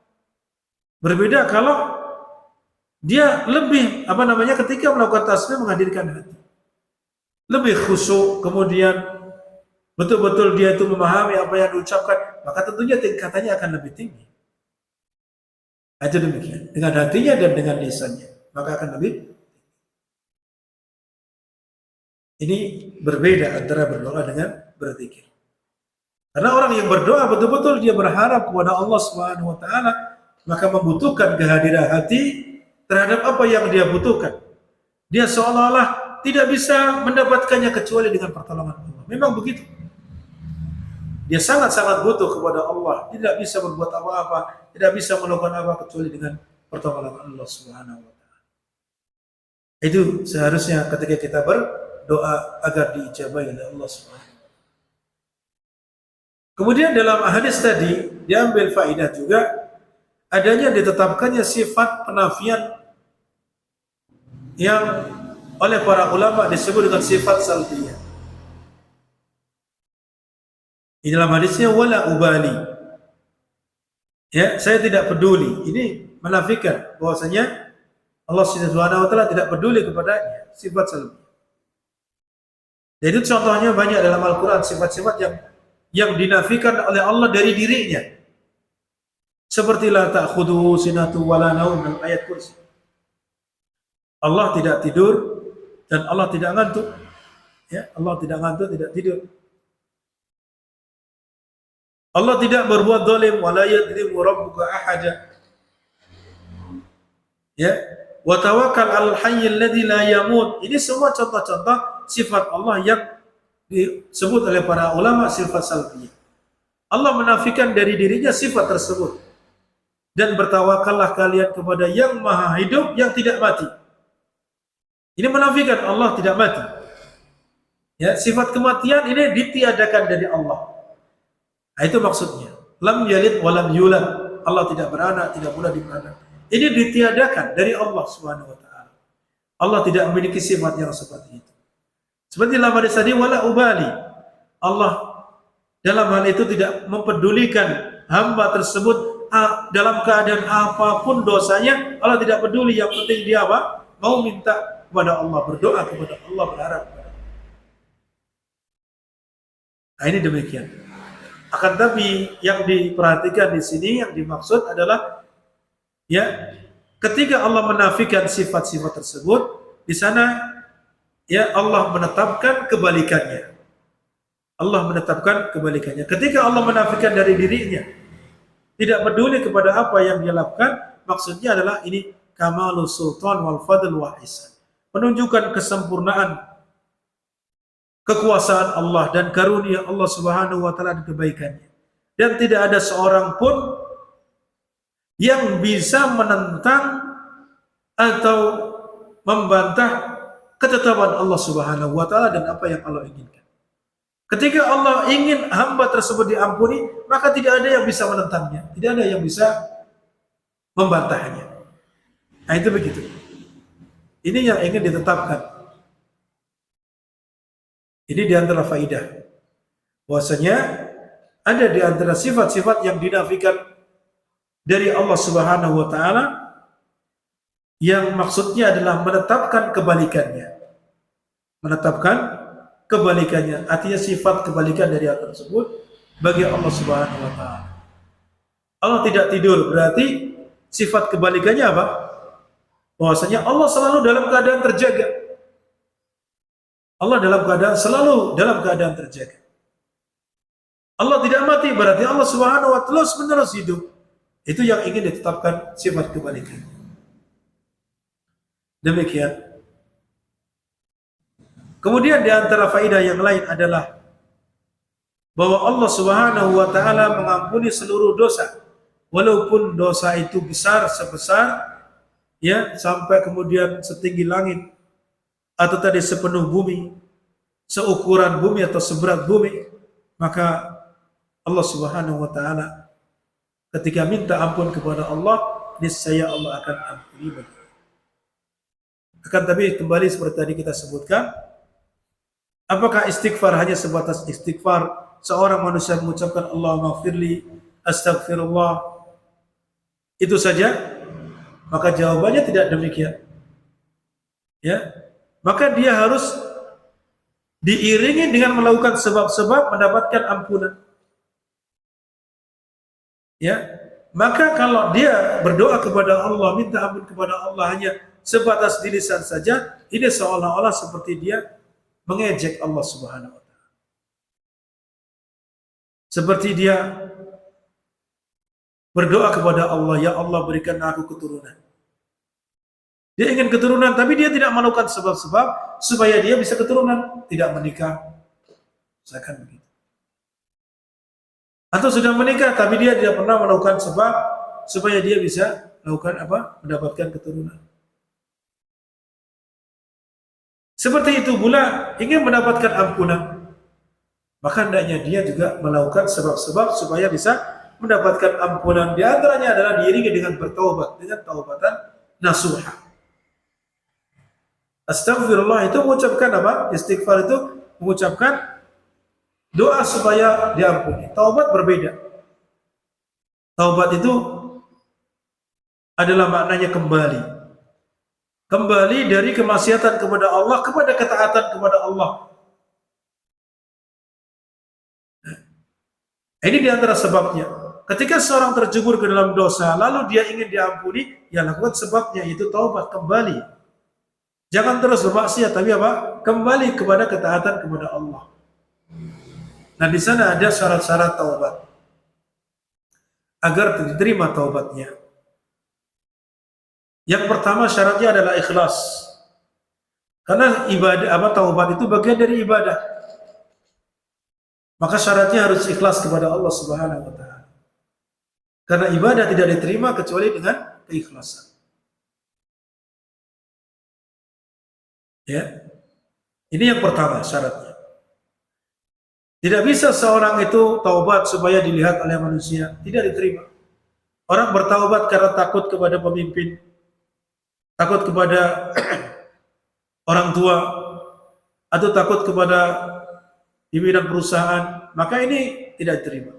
Berbeda kalau dia lebih ketika melakukan tasbih menghadirkan hati. Lebih khusyuk, kemudian betul-betul dia itu memahami apa yang diucapkan, maka tentunya tingkatannya akan lebih tinggi. Itu demikian. Dengan hatinya dan dengan lisannya, maka akan lebih. Ini berbeda antara berdoa dengan berzikir. Karena orang yang berdoa betul-betul dia berharap kepada Allah Subhanahu wa taala, maka membutuhkan kehadiran hati terhadap apa yang dia butuhkan. Dia seolah-olah tidak bisa mendapatkannya kecuali dengan pertolongan Allah. Memang begitu. Dia sangat-sangat butuh kepada Allah, tidak bisa berbuat apa-apa, tidak bisa melakukan apa kecuali dengan pertolongan Allah Subhanahu wa taala. Itu seharusnya ketika kita berdoa agar diijabahi oleh Allah Subhanahu wa taala. Kemudian dalam hadis tadi diambil faidah juga adanya ditetapkannya sifat penafian yang oleh para ulama disebut dengan sifat salbiyah. Di dalam hadisnya wala ubali. Ya, saya tidak peduli. Ini menafikan bahwasanya Allah Subhanahu wa taala tidak peduli kepadanya, sifat salbiyah. Jadi contohnya banyak dalam Al-Qur'an sifat-sifat yang dinafikan oleh Allah dari dirinya. Seperti la ta'khudhuhu sinatu wala naum dalam ayat kursi. Allah tidak tidur dan Allah tidak ngantuk. Ya, Allah tidak ngantuk, tidak tidur. Allah tidak berbuat zalim wa la yadhlimu rabbuka ahada. Ya, wa tawakkal 'alal hayyil ladzi la yamut. Ini semua contoh-contoh sifat Allah yang disebut oleh para ulama sifat salbiyah. Allah menafikan dari dirinya sifat tersebut. Dan bertawakallah kalian kepada yang maha hidup yang tidak mati. Ini menafikan Allah tidak mati. Ya, sifat kematian ini ditiadakan dari Allah. Nah, itu maksudnya. Lam yalid wa lam yulad. Allah tidak beranak, tidak pula diberanak. Ini ditiadakan dari Allah Subhanahu wa taala. Allah tidak memiliki sifat yang seperti itu. Seperti dalam hadis tadi wala ubali. Allah dalam hal itu tidak mempedulikan hamba tersebut dalam keadaan apapun dosanya, Allah tidak peduli. Yang penting dia apa? Mau minta kepada Allah, berdoa kepada Allah, berharap kepada Allah. Nah, ini demikian. Akan tapi yang diperhatikan di sini yang dimaksud adalah ya, ketika Allah menafikan sifat-sifat tersebut, di sana ya Allah menetapkan kebalikannya. Allah menetapkan kebalikannya. Ketika Allah menafikan dari dirinya, tidak peduli kepada apa yang dia lakukan, maksudnya adalah ini kamalus sultan wal fadl wal ihsan. Menunjukkan kesempurnaan kekuasaan Allah dan karunia Allah Subhanahu wa taala dan kebaikannya. Dan tidak ada seorang pun yang bisa menentang atau membantah ketetapan Allah Subhanahu wa taala dan apa yang Allah inginkan. Ketika Allah ingin hamba tersebut diampuni, maka tidak ada yang bisa menentangnya, tidak ada yang bisa membantahnya. Nah, itu begitu. Ini yang ingin ditetapkan. Ini di antara faidah. Bahwasanya ada di antara sifat-sifat yang dinafikan dari Allah Subhanahu wa taala yang maksudnya adalah menetapkan kebalikannya. Menetapkan kebalikannya, artinya sifat kebalikan dari hal tersebut bagi Allah Subhanahu wa taala. Allah tidak tidur, berarti sifat kebalikannya apa? Bahwasanya Allah selalu dalam keadaan terjaga. Allah selalu dalam keadaan terjaga. Allah tidak mati, berarti Allah Subhanahu wa taala terus-menerus hidup. Itu yang ingin ditetapkan sifat kebalikan. Demikian. Kemudian di antara faedah yang lain adalah bahwa Allah Subhanahu wa taala mengampuni seluruh dosa, walaupun dosa itu besar sebesar ya, sampai kemudian setinggi langit, atau tadi sepenuh bumi, seukuran bumi atau seberat bumi, maka Allah Subhanahu wa taala ketika minta ampun kepada Allah, niscaya Allah akan ampuni bagi. Akan tapi kembali seperti tadi kita sebutkan, apakah istighfar hanya sebatas istighfar seorang manusia mengucapkan Allahumma firli, astagfirullah, itu saja? Maka jawabannya tidak demikian. Ya, maka dia harus diiringi dengan melakukan sebab-sebab mendapatkan ampunan. Ya, maka kalau dia berdoa kepada Allah, minta ampun kepada Allah hanya sebatas di lisan saja, ini seolah-olah seperti dia mengejek Allah Subhanahu wa taala. Seperti dia berdoa kepada Allah, ya Allah berikan aku keturunan. Dia ingin keturunan, tapi dia tidak melakukan sebab-sebab supaya dia bisa keturunan, tidak menikah. Misalkan begitu. Atau sudah menikah, tapi dia tidak pernah melakukan sebab supaya dia bisa melakukan apa? Mendapatkan keturunan. Seperti itu pula ingin mendapatkan ampunan, maka hendaknya dia juga melakukan sebab-sebab supaya bisa mendapatkan ampunan. Di antaranya adalah diiringi dengan bertaubat, dengan taubatan nasuha. Astagfirullah itu mengucapkan apa? Istighfar itu mengucapkan doa supaya diampuni. Taubat berbeda. Taubat itu adalah maknanya kembali. Kembali dari kemaksiatan kepada Allah kepada ketaatan kepada Allah. Ini diantara sebabnya. Ketika seorang terjebur ke dalam dosa, lalu dia ingin diampuni, ya lakukan sebabnya, itu taubat, kembali. Jangan terus bermaksiat, tapi apa? Kembali kepada ketaatan kepada Allah. Nah, di sana ada syarat-syarat taubat agar diterima taubatnya. Yang pertama syaratnya adalah ikhlas. Karena ibadah taubat itu bagian dari ibadah. Maka syaratnya harus ikhlas kepada Allah Subhanahu wa taala. Karena ibadah tidak diterima kecuali dengan keikhlasan. Ya. Ini yang pertama syaratnya. Tidak bisa seorang itu taubat supaya dilihat oleh manusia, tidak diterima. Orang bertaubat karena takut kepada pemimpin, takut kepada orang tua, atau takut kepada pimpinan perusahaan, maka ini tidak diterima.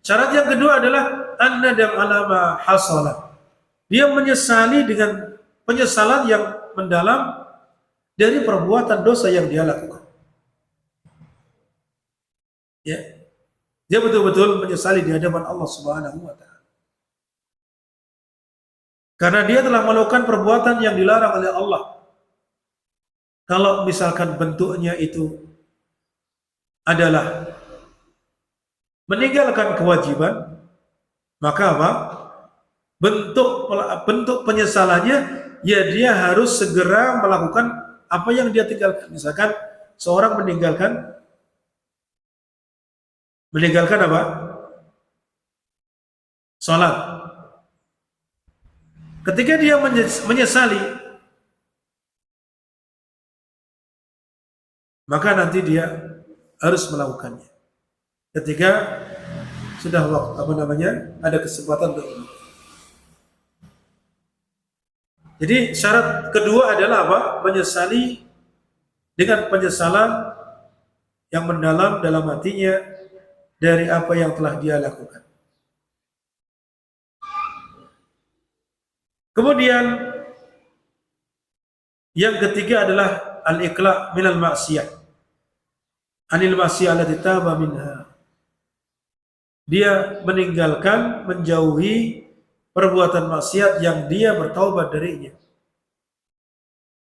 Syarat yang kedua adalah an-nadam ala ma hasala. Dia menyesali dengan penyesalan yang mendalam dari perbuatan dosa yang dia lakukan. Ya. Dia betul-betul menyesali di hadapan Allah Subhanahu wa taala. Karena dia telah melakukan perbuatan yang dilarang oleh Allah. Kalau misalkan bentuknya itu adalah meninggalkan kewajiban, maka apa? Bentuk penyesalannya, ya dia harus segera melakukan apa yang dia tinggalkan. Misalkan seorang meninggalkan apa? Salat. Ketika dia menyesali, maka nanti dia harus melakukannya. Ketika sudah ada kesempatan untuk melakukan. Jadi syarat kedua adalah apa? Menyesali dengan penyesalan yang mendalam dalam hatinya dari apa yang telah dia lakukan. Kemudian yang ketiga adalah al-iqla' minal ma'siyah. Anil ma'siyah allati taba minha. Dia meninggalkan, menjauhi perbuatan maksiat yang dia bertaubat darinya.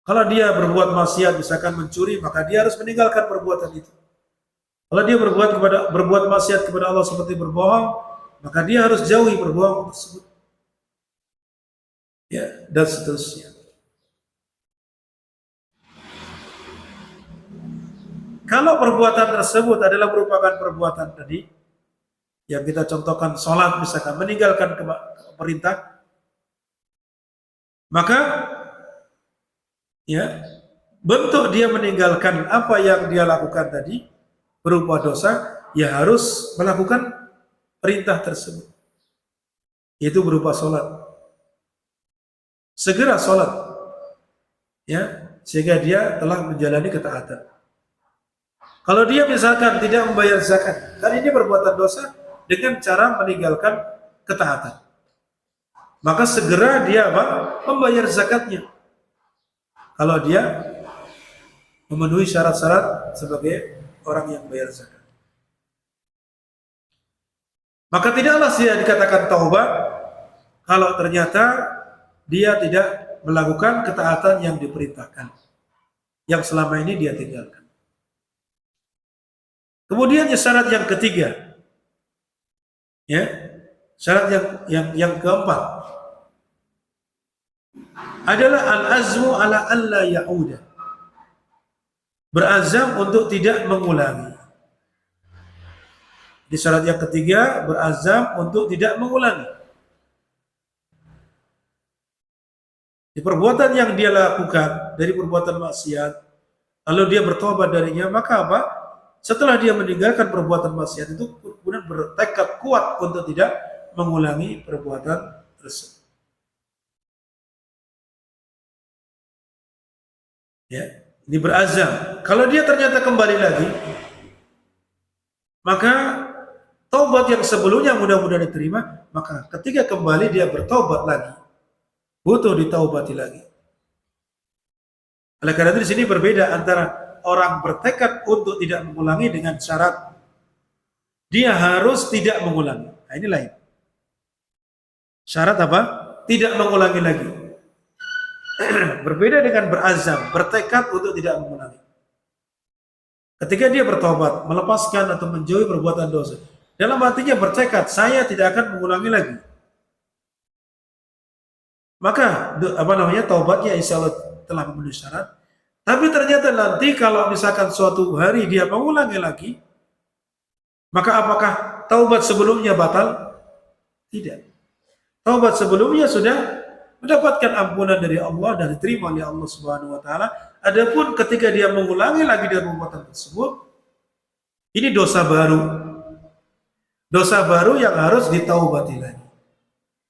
Kalau dia berbuat maksiat, misalkan mencuri, maka dia harus meninggalkan perbuatan itu. Kalau dia berbuat maksiat kepada Allah seperti berbohong, maka dia harus jauhi berbohong tersebut. Ya, dan seterusnya. Kalau perbuatan tersebut adalah merupakan perbuatan tadi yang kita contohkan sholat misalkan, meninggalkan perintah, maka ya bentuk dia meninggalkan apa yang dia lakukan tadi berupa dosa, ya harus melakukan perintah tersebut, itu berupa sholat. Segera sholat, ya, sehingga dia telah menjalani ketaatan. Kalau dia misalkan tidak membayar zakat, kan ini perbuatan dosa dengan cara meninggalkan ketaatan, maka segera dia membayar zakatnya. Kalau dia memenuhi syarat-syarat sebagai orang yang bayar zakat, maka tidaklah dia dikatakan taubat kalau ternyata dia tidak melakukan ketaatan yang diperintahkan, yang selama ini dia tinggalkan. Kemudian syarat yang ketiga, ya, syarat yang keempat adalah al-azmu ala alla ya'uda, berazam untuk tidak mengulangi. Di syarat yang ketiga, berazam untuk tidak mengulangi. Di perbuatan yang dia lakukan dari perbuatan maksiat, lalu dia bertobat darinya, maka apa? Setelah dia meninggalkan perbuatan maksiat itu, kemudian bertekad kuat untuk tidak mengulangi perbuatan tersebut. Ya, ini berazam. Kalau dia ternyata kembali lagi, maka taubat yang sebelumnya mudah-mudahan diterima, maka ketika kembali dia bertobat lagi, butuh ditaubati lagi. Oleh karena itu di sini berbeda antara orang bertekad untuk tidak mengulangi dengan syarat dia harus tidak mengulangi. Nah, ini lain. Syarat apa? Tidak mengulangi lagi. Berbeda dengan berazam, bertekad untuk tidak mengulangi. Ketika dia bertobat, melepaskan atau menjauhi perbuatan dosa, dalam hatinya bertekad, saya tidak akan mengulangi lagi. Maka taubatnya insya Allah telah memenuhi syarat. Tapi ternyata nanti kalau misalkan suatu hari dia mengulangi lagi, maka apakah taubat sebelumnya batal? Tidak. Taubat sebelumnya sudah mendapatkan ampunan dari Allah dan diterima oleh Allah Subhanahu wa taala. Adapun ketika dia mengulangi lagi dari perbuatan tersebut, ini dosa baru. Dosa baru yang harus ditaubati lagi.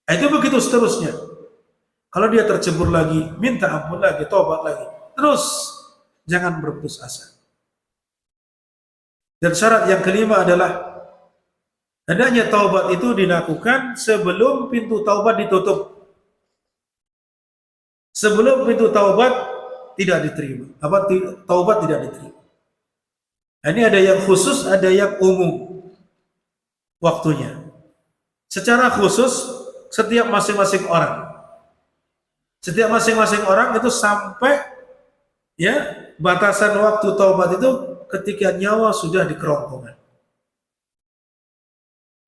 Itu begitu seterusnya. Kalau dia tercebur lagi, minta ampun lagi, taubat lagi. Terus jangan berputus asa. Dan syarat yang kelima adalah hendaknya taubat itu dilakukan sebelum pintu taubat ditutup. Sebelum pintu taubat tidak diterima. Taubat tidak diterima. Ini ada yang khusus, ada yang umum waktunya. Secara khusus setiap masing-masing orang. Setiap masing-masing orang itu sampai batasan waktu taubat itu ketika nyawa sudah di kerongkongan.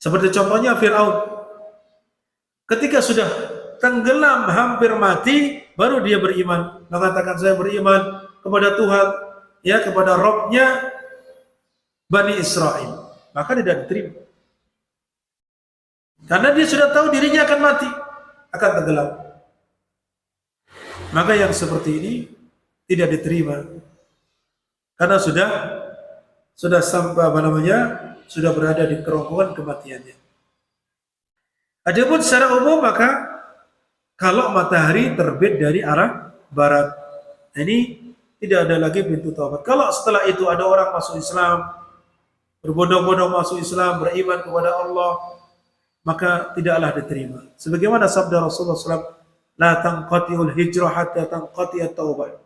Seperti contohnya Fir'aun. Ketika sudah tenggelam hampir mati, baru dia beriman. Mengatakan saya beriman kepada Tuhan, kepada Rabb-nya Bani Israel. Maka tidak diterima. Karena dia sudah tahu dirinya akan mati, akan tenggelam. Maka yang seperti ini tidak diterima. Karena sudah sampai sudah berada di kerongkongan kematiannya. Adapun secara umum maka kalau matahari terbit dari arah barat, ini tidak ada lagi pintu taubat. Kalau setelah itu ada orang masuk Islam, berbondong-bondong masuk Islam, beriman kepada Allah, maka tidaklah diterima. Sebagaimana sabda Rasulullah SAW, la tanqati'ul hijrah hatta tanqati'at taubah.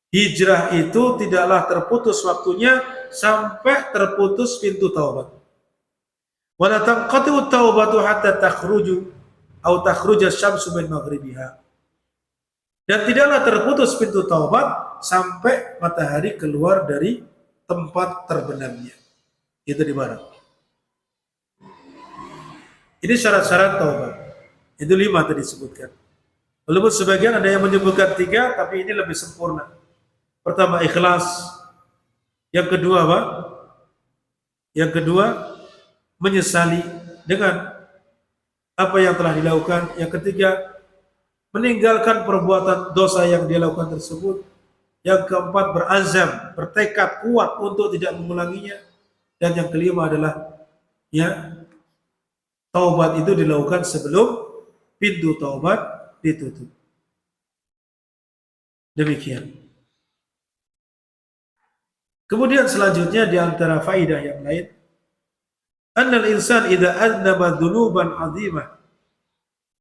Hijrah itu tidaklah terputus waktunya sampai terputus pintu taubat. Wa la tanqati'ut taubatu hatta takhruju atau takhruja syamsu min maghribiha. Dan tidaklah terputus pintu taubat sampai matahari keluar dari tempat terbenamnya. Itu di barat. Ini syarat-syarat taubat. Itu 5 tadi disebutkan. Walaupun sebagian ada yang menyebutkan 3, tapi ini lebih sempurna. Pertama ikhlas. Yang kedua apa? Yang kedua menyesali dengan apa yang telah dilakukan. Yang ketiga, meninggalkan perbuatan dosa yang dia lakukan tersebut. Yang keempat, berazam, bertekad kuat untuk tidak mengulanginya. Dan yang kelima adalah taubat itu dilakukan sebelum pintu taubat ditutup. Demikian. Kemudian selanjutnya di antara faidah yang lain, annal insan idza aznaba dzunuban 'azimah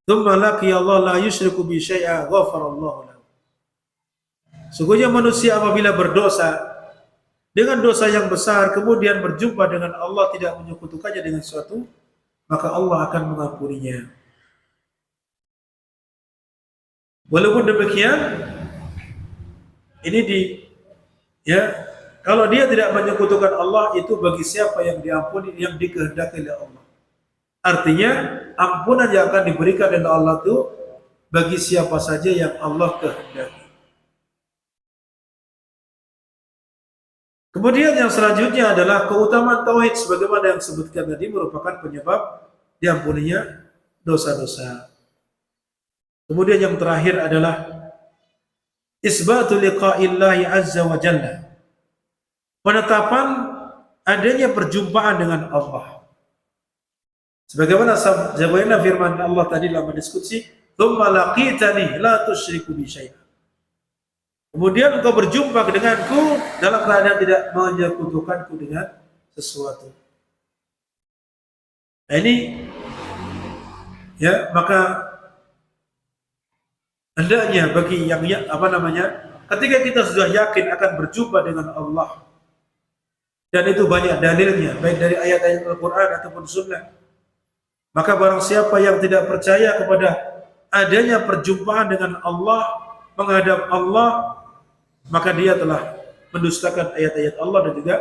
thumma laqiya Allah la yusyriku bi syai'a ghafarallahu lahu. Sungguhnya manusia apabila berdosa dengan dosa yang besar kemudian berjumpa dengan Allah tidak menyekutukannya dengan sesuatu, maka Allah akan mengampuninya. Walaupun demikian, ini kalau dia tidak menyekutukan Allah, itu bagi siapa yang diampuni, yang dikehendaki oleh Allah. Artinya ampunan yang akan diberikan oleh Allah itu bagi siapa saja yang Allah kehendaki. Kemudian yang selanjutnya adalah keutamaan tauhid sebagaimana yang disebutkan tadi merupakan penyebab diampuninya dosa-dosa. Kemudian yang terakhir adalah isbatu liqa'illahi azza wa jalla. Penetapan adanya perjumpaan dengan Allah. Sebagaimana firman Allah tadi dalam diskusi, "Tsumma laqitani la tusyriku bi syai'a." Kemudian engkau berjumpa denganku dalam keadaan tidak menyekutukanku dengan sesuatu. Nah, ini maka hendaknya bagi yang ketika kita sudah yakin akan berjumpa dengan Allah, dan itu banyak dalilnya baik dari ayat-ayat Al-Quran ataupun Sunnah, maka barang siapa yang tidak percaya kepada adanya perjumpaan dengan Allah, menghadap Allah, maka dia telah mendustakan ayat-ayat Allah dan juga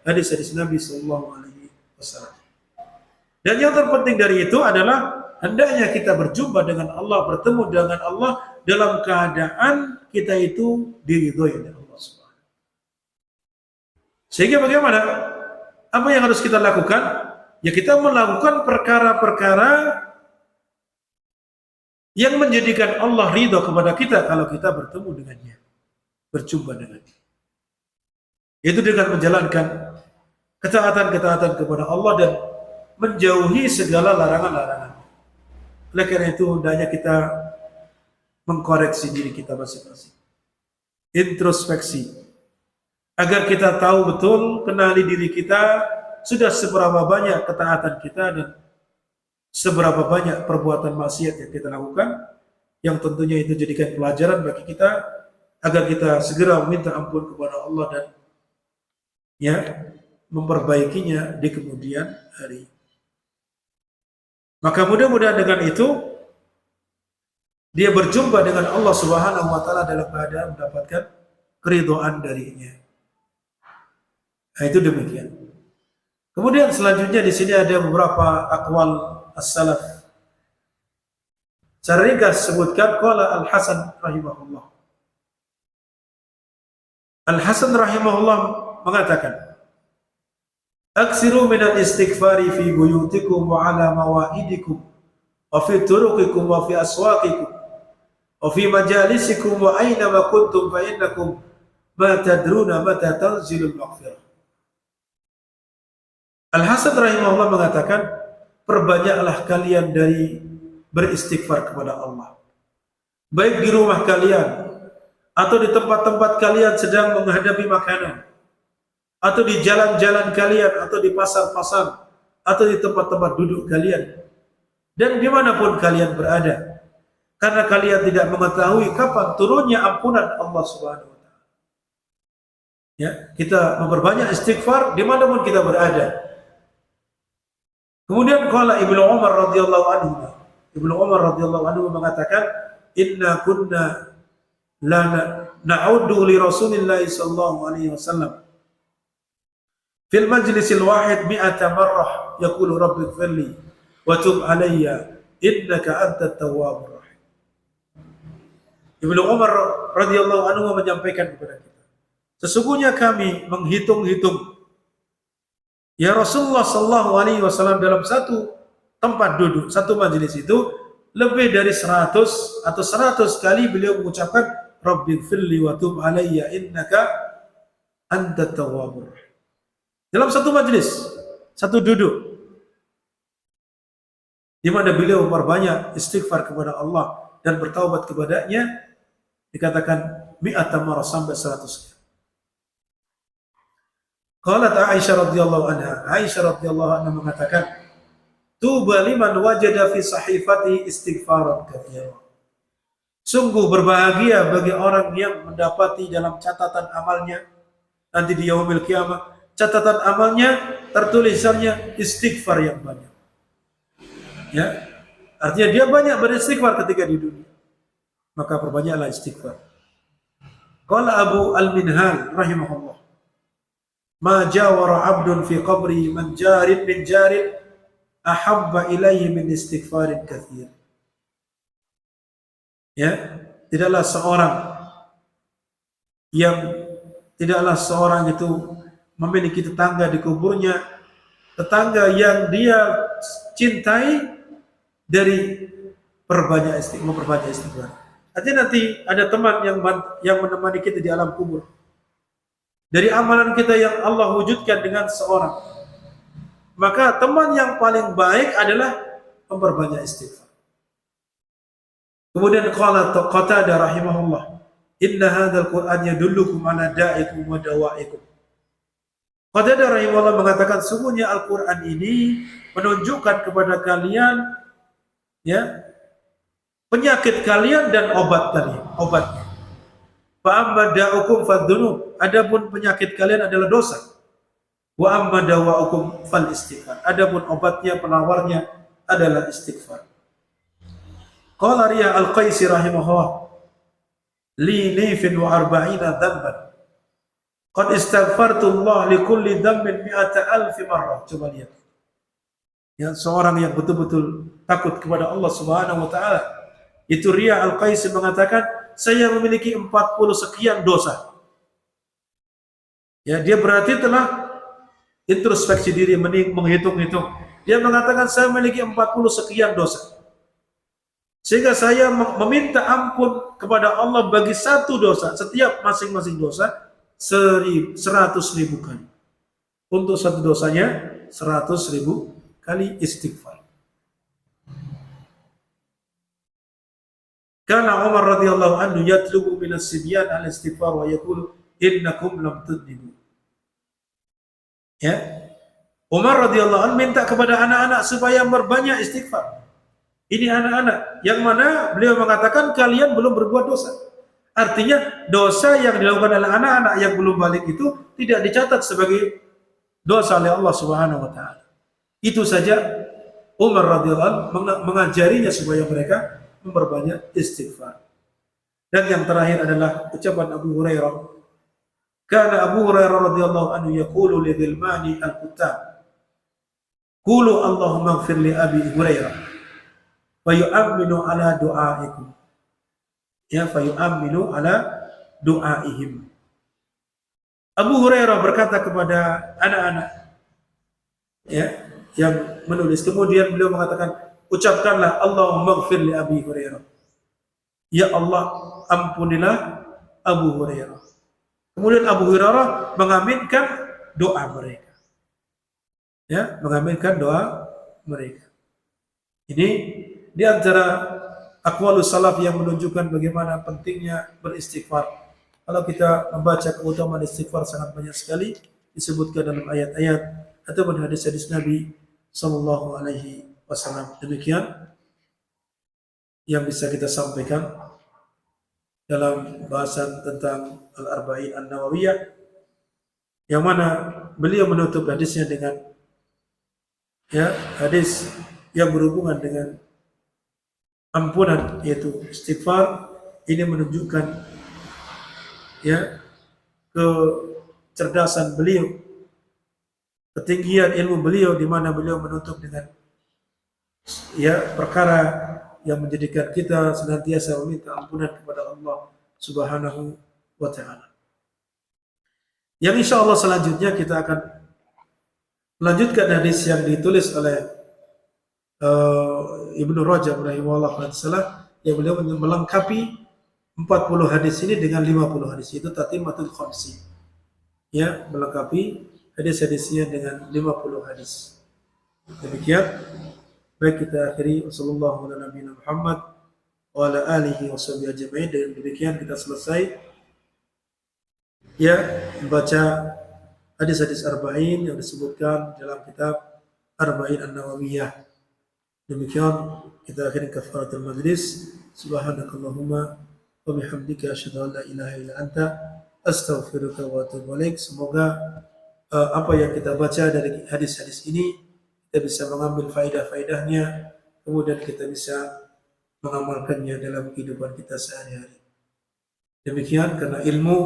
hadis-hadis Nabi Sallallahu Alaihi Wasallam. Dan yang terpenting dari itu adalah hendaknya kita berjumpa dengan Allah, bertemu dengan Allah dalam keadaan kita itu diridhoi oleh Allah Subhanahu. Sehingga bagaimana? Apa yang harus kita lakukan? Ya, kita melakukan perkara-perkara yang menjadikan Allah ridho kepada kita kalau kita bertemu dengannya, berjumpa dengannya. Yaitu dengan menjalankan ketaatan-ketaatan kepada Allah dan menjauhi segala larangan-larangan. Oleh karena itu, hendaknya kita mengkoreksi diri kita masing-masing. Introspeksi. Agar kita tahu betul, kenali diri kita, sudah seberapa banyak ketaatan kita dan seberapa banyak perbuatan maksiat yang kita lakukan, yang tentunya itu jadikan pelajaran bagi kita agar kita segera meminta ampun kepada Allah dan memperbaikinya di kemudian hari. Maka mudah-mudahan dengan itu dia berjumpa dengan Allah Subhanahu wa taala dalam keadaan mendapatkan keridhaan darinya. Nah, itu demikian. Kemudian selanjutnya di sini ada beberapa aqwal as-salaf. Secara ringkas sebutkan qala Al-Hasan rahimahullah. Al-Hasan rahimahullah mengatakan, "Aksiru minal istighfari fi buyutikum wa ala mawaidikum wa fi turuqikum wa fi aswaqikum wa fi majalisikum wa aina ma kuntum fa innakum ma tadruna mata tanzilul maghfirah." Al-Hasan rahimahullah mengatakan, perbanyaklah kalian dari beristighfar kepada Allah. Baik di rumah kalian, atau di tempat-tempat kalian sedang menghadapi makanan, atau di jalan-jalan kalian, atau di pasar-pasar, atau di tempat-tempat duduk kalian, dan dimanapun kalian berada. Karena kalian tidak mengetahui kapan turunnya ampunan Allah Subhanahu wa Ta'ala. Kita memperbanyak istighfar dimanapun kita berada. Kemudian qala Ibnu Umar radhiyallahu anhu mengatakan, "Inna kunna la na'uddu li Rasulillah sallallahu alaihi wasallam fil majlisil wahid mi'ata marrah yaqulu rabbi ighfirli wa tub alayya innaka antat tawwabur rahim." Ibnu Umar radhiyallahu anhu menyampaikan kepada kita, sesungguhnya kami menghitung-hitung Ya Rasulullah sallallahu alaihi wasallam dalam satu tempat duduk, satu majelis itu lebih dari 100 atau 100 kali beliau mengucapkan Rabbighfirli wa tub alayya innaka antat tawwabur. Dalam satu majelis, satu duduk di mana beliau memperbanyak istighfar kepada Allah dan bertaubat kepadanya, dikatakan mi'ata marah sampai 100. Qalat Aisyah radhiyallahu anha, Aisyah radhiyallahu anha mengatakan, tuba liman wajada fi sahifati istighfaran katsira. Sungguh berbahagia bagi orang yang mendapati dalam catatan amalnya nanti di yaumil kiamah, catatan amalnya tertulisannya istighfar yang banyak. Ya, artinya dia banyak beristighfar ketika di dunia. Maka perbanyaklah istighfar. Qala Abu Al-Minhal rahimahullah, ma jawara 'abdun fi qabri man jarid min jarid ahabba ilaihi min istighfarin katsir. Ya, tidaklah seorang itu memiliki tetangga di kuburnya, tetangga yang dia cintai dari memperbanyak istighfar. Artinya nanti ada teman yang menemani kita di alam kubur. Dari amalan kita yang Allah wujudkan dengan seorang, maka teman yang paling baik adalah memperbanyak istighfar. Kemudian qala Qatadah rahimahullah, inna hadzal Qur'an yadullukum ala da'ikum wa dawa'ikum. Qatadah rahimahullah mengatakan sungguhnya Al-Qur'an ini menunjukkan kepada kalian ya penyakit kalian dan obatnya. Fa amma da'ukum fadzunub, adapun penyakit kalian adalah dosa. Wa amma dawa'ukum fal istighfar, adapun obatnya, penawarnya adalah istighfar. Qala Riya Al-Qaisi rahimahullah, li nifin wa arba'ina dhanban qad istaghfartu Allah li kulli dhanbin mi'ata alfi marrah. Coba lihat. Ya, seorang yang betul-betul takut kepada Allah Subhanahu wa taala. Itu Riya Al-Qaisi mengatakan, saya memiliki 40 sekian dosa. Ya, dia berarti telah introspeksi diri, menghitung-hitung. Dia mengatakan saya memiliki 40 sekian dosa. Sehingga saya meminta ampun kepada Allah bagi satu dosa, setiap masing-masing dosa 100.000 kali. Untuk satu dosanya 100.000 kali istighfar. Karena Umar radhiyallahu anhu yatlubu minas sibyan al-istighfar wa yaqulu innakum lam tudnibu. Ya. Umar radhiyallahu anhu minta kepada anak-anak supaya berbanyak istighfar. Ini anak-anak yang mana beliau mengatakan kalian belum berbuat dosa. Artinya dosa yang dilakukan oleh anak-anak yang belum balik itu tidak dicatat sebagai dosa oleh Allah Subhanahu wa taala. Itu saja Umar radhiyallahu anhu mengajarinya supaya mereka memperbanyak istighfar. Dan yang terakhir adalah ucapan Abu Hurairah. Karena Abu Hurairah radhiyallahu anhu yaqulu li dhilmani al-kutab, qulu Allahumma ighfir li Abi Hurairah wa yu'minu ala du'aikum. Ya, fa yu'minu ala du'aihim. Abu Hurairah berkata kepada anak-anak ya yang menulis, kemudian beliau mengatakan, ucapkanlah Allahumma ighfir li Abi Hurairah. Ya Allah, ampunilah Abu Hurairah. Kemudian Abu Hurairah mengaminkan doa mereka. Ya, mengaminkan doa mereka. Ini di antara aqwalus salaf yang menunjukkan bagaimana pentingnya beristighfar. Kalau kita membaca keutamaan istighfar sangat banyak sekali disebutkan dalam ayat-ayat ataupun hadis-hadis Nabi sallallahu alaihi wasallam. Demikian yang bisa kita sampaikan dalam bahasan tentang Al-Arba'in An-Nawawiyah, yang mana beliau menutup hadisnya dengan ya hadis yang berhubungan dengan ampunan, yaitu istighfar. Ini menunjukkan ya kecerdasan beliau, ketinggian ilmu beliau, di mana beliau menutup dengan ya perkara yang menjadikan kita senantiasa meminta ampunan kepada Allah Subhanahu wa taala. Yang insya Allah selanjutnya kita akan Melanjutkan hadis yang ditulis oleh Ibnu Rajab rahimahullah taala, yang beliau melengkapi 40 hadis ini dengan 50 hadis, itu tatimatul khamsi. Ya, melengkapi hadis-hadisnya dengan 50 hadis. Demikian, baik kita akhiri sallallahu alaihi Muhammad wa ala alihi washabihi ajma'in. Dan demikian kita selesai ya membaca hadis-hadis arba'in yang disebutkan dalam kitab Arba'in An-Nawawiyah. Demikian kita akhiri kafaratul majlis. Subhanakallahumma wa bihamdika asyhadu an la ilaha illa anta astaghfiruka wa atubu ilaik. Semoga apa yang kita baca dari hadis-hadis ini kita bisa mengambil faedah-faedahnya, kemudian kita bisa mengamalkannya dalam kehidupan kita sehari-hari. Demikian, karena ilmu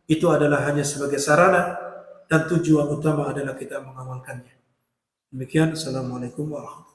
itu adalah hanya sebagai sarana dan tujuan utama adalah kita mengamalkannya. Demikian, assalamualaikum warahmatullahi wabarakatuh.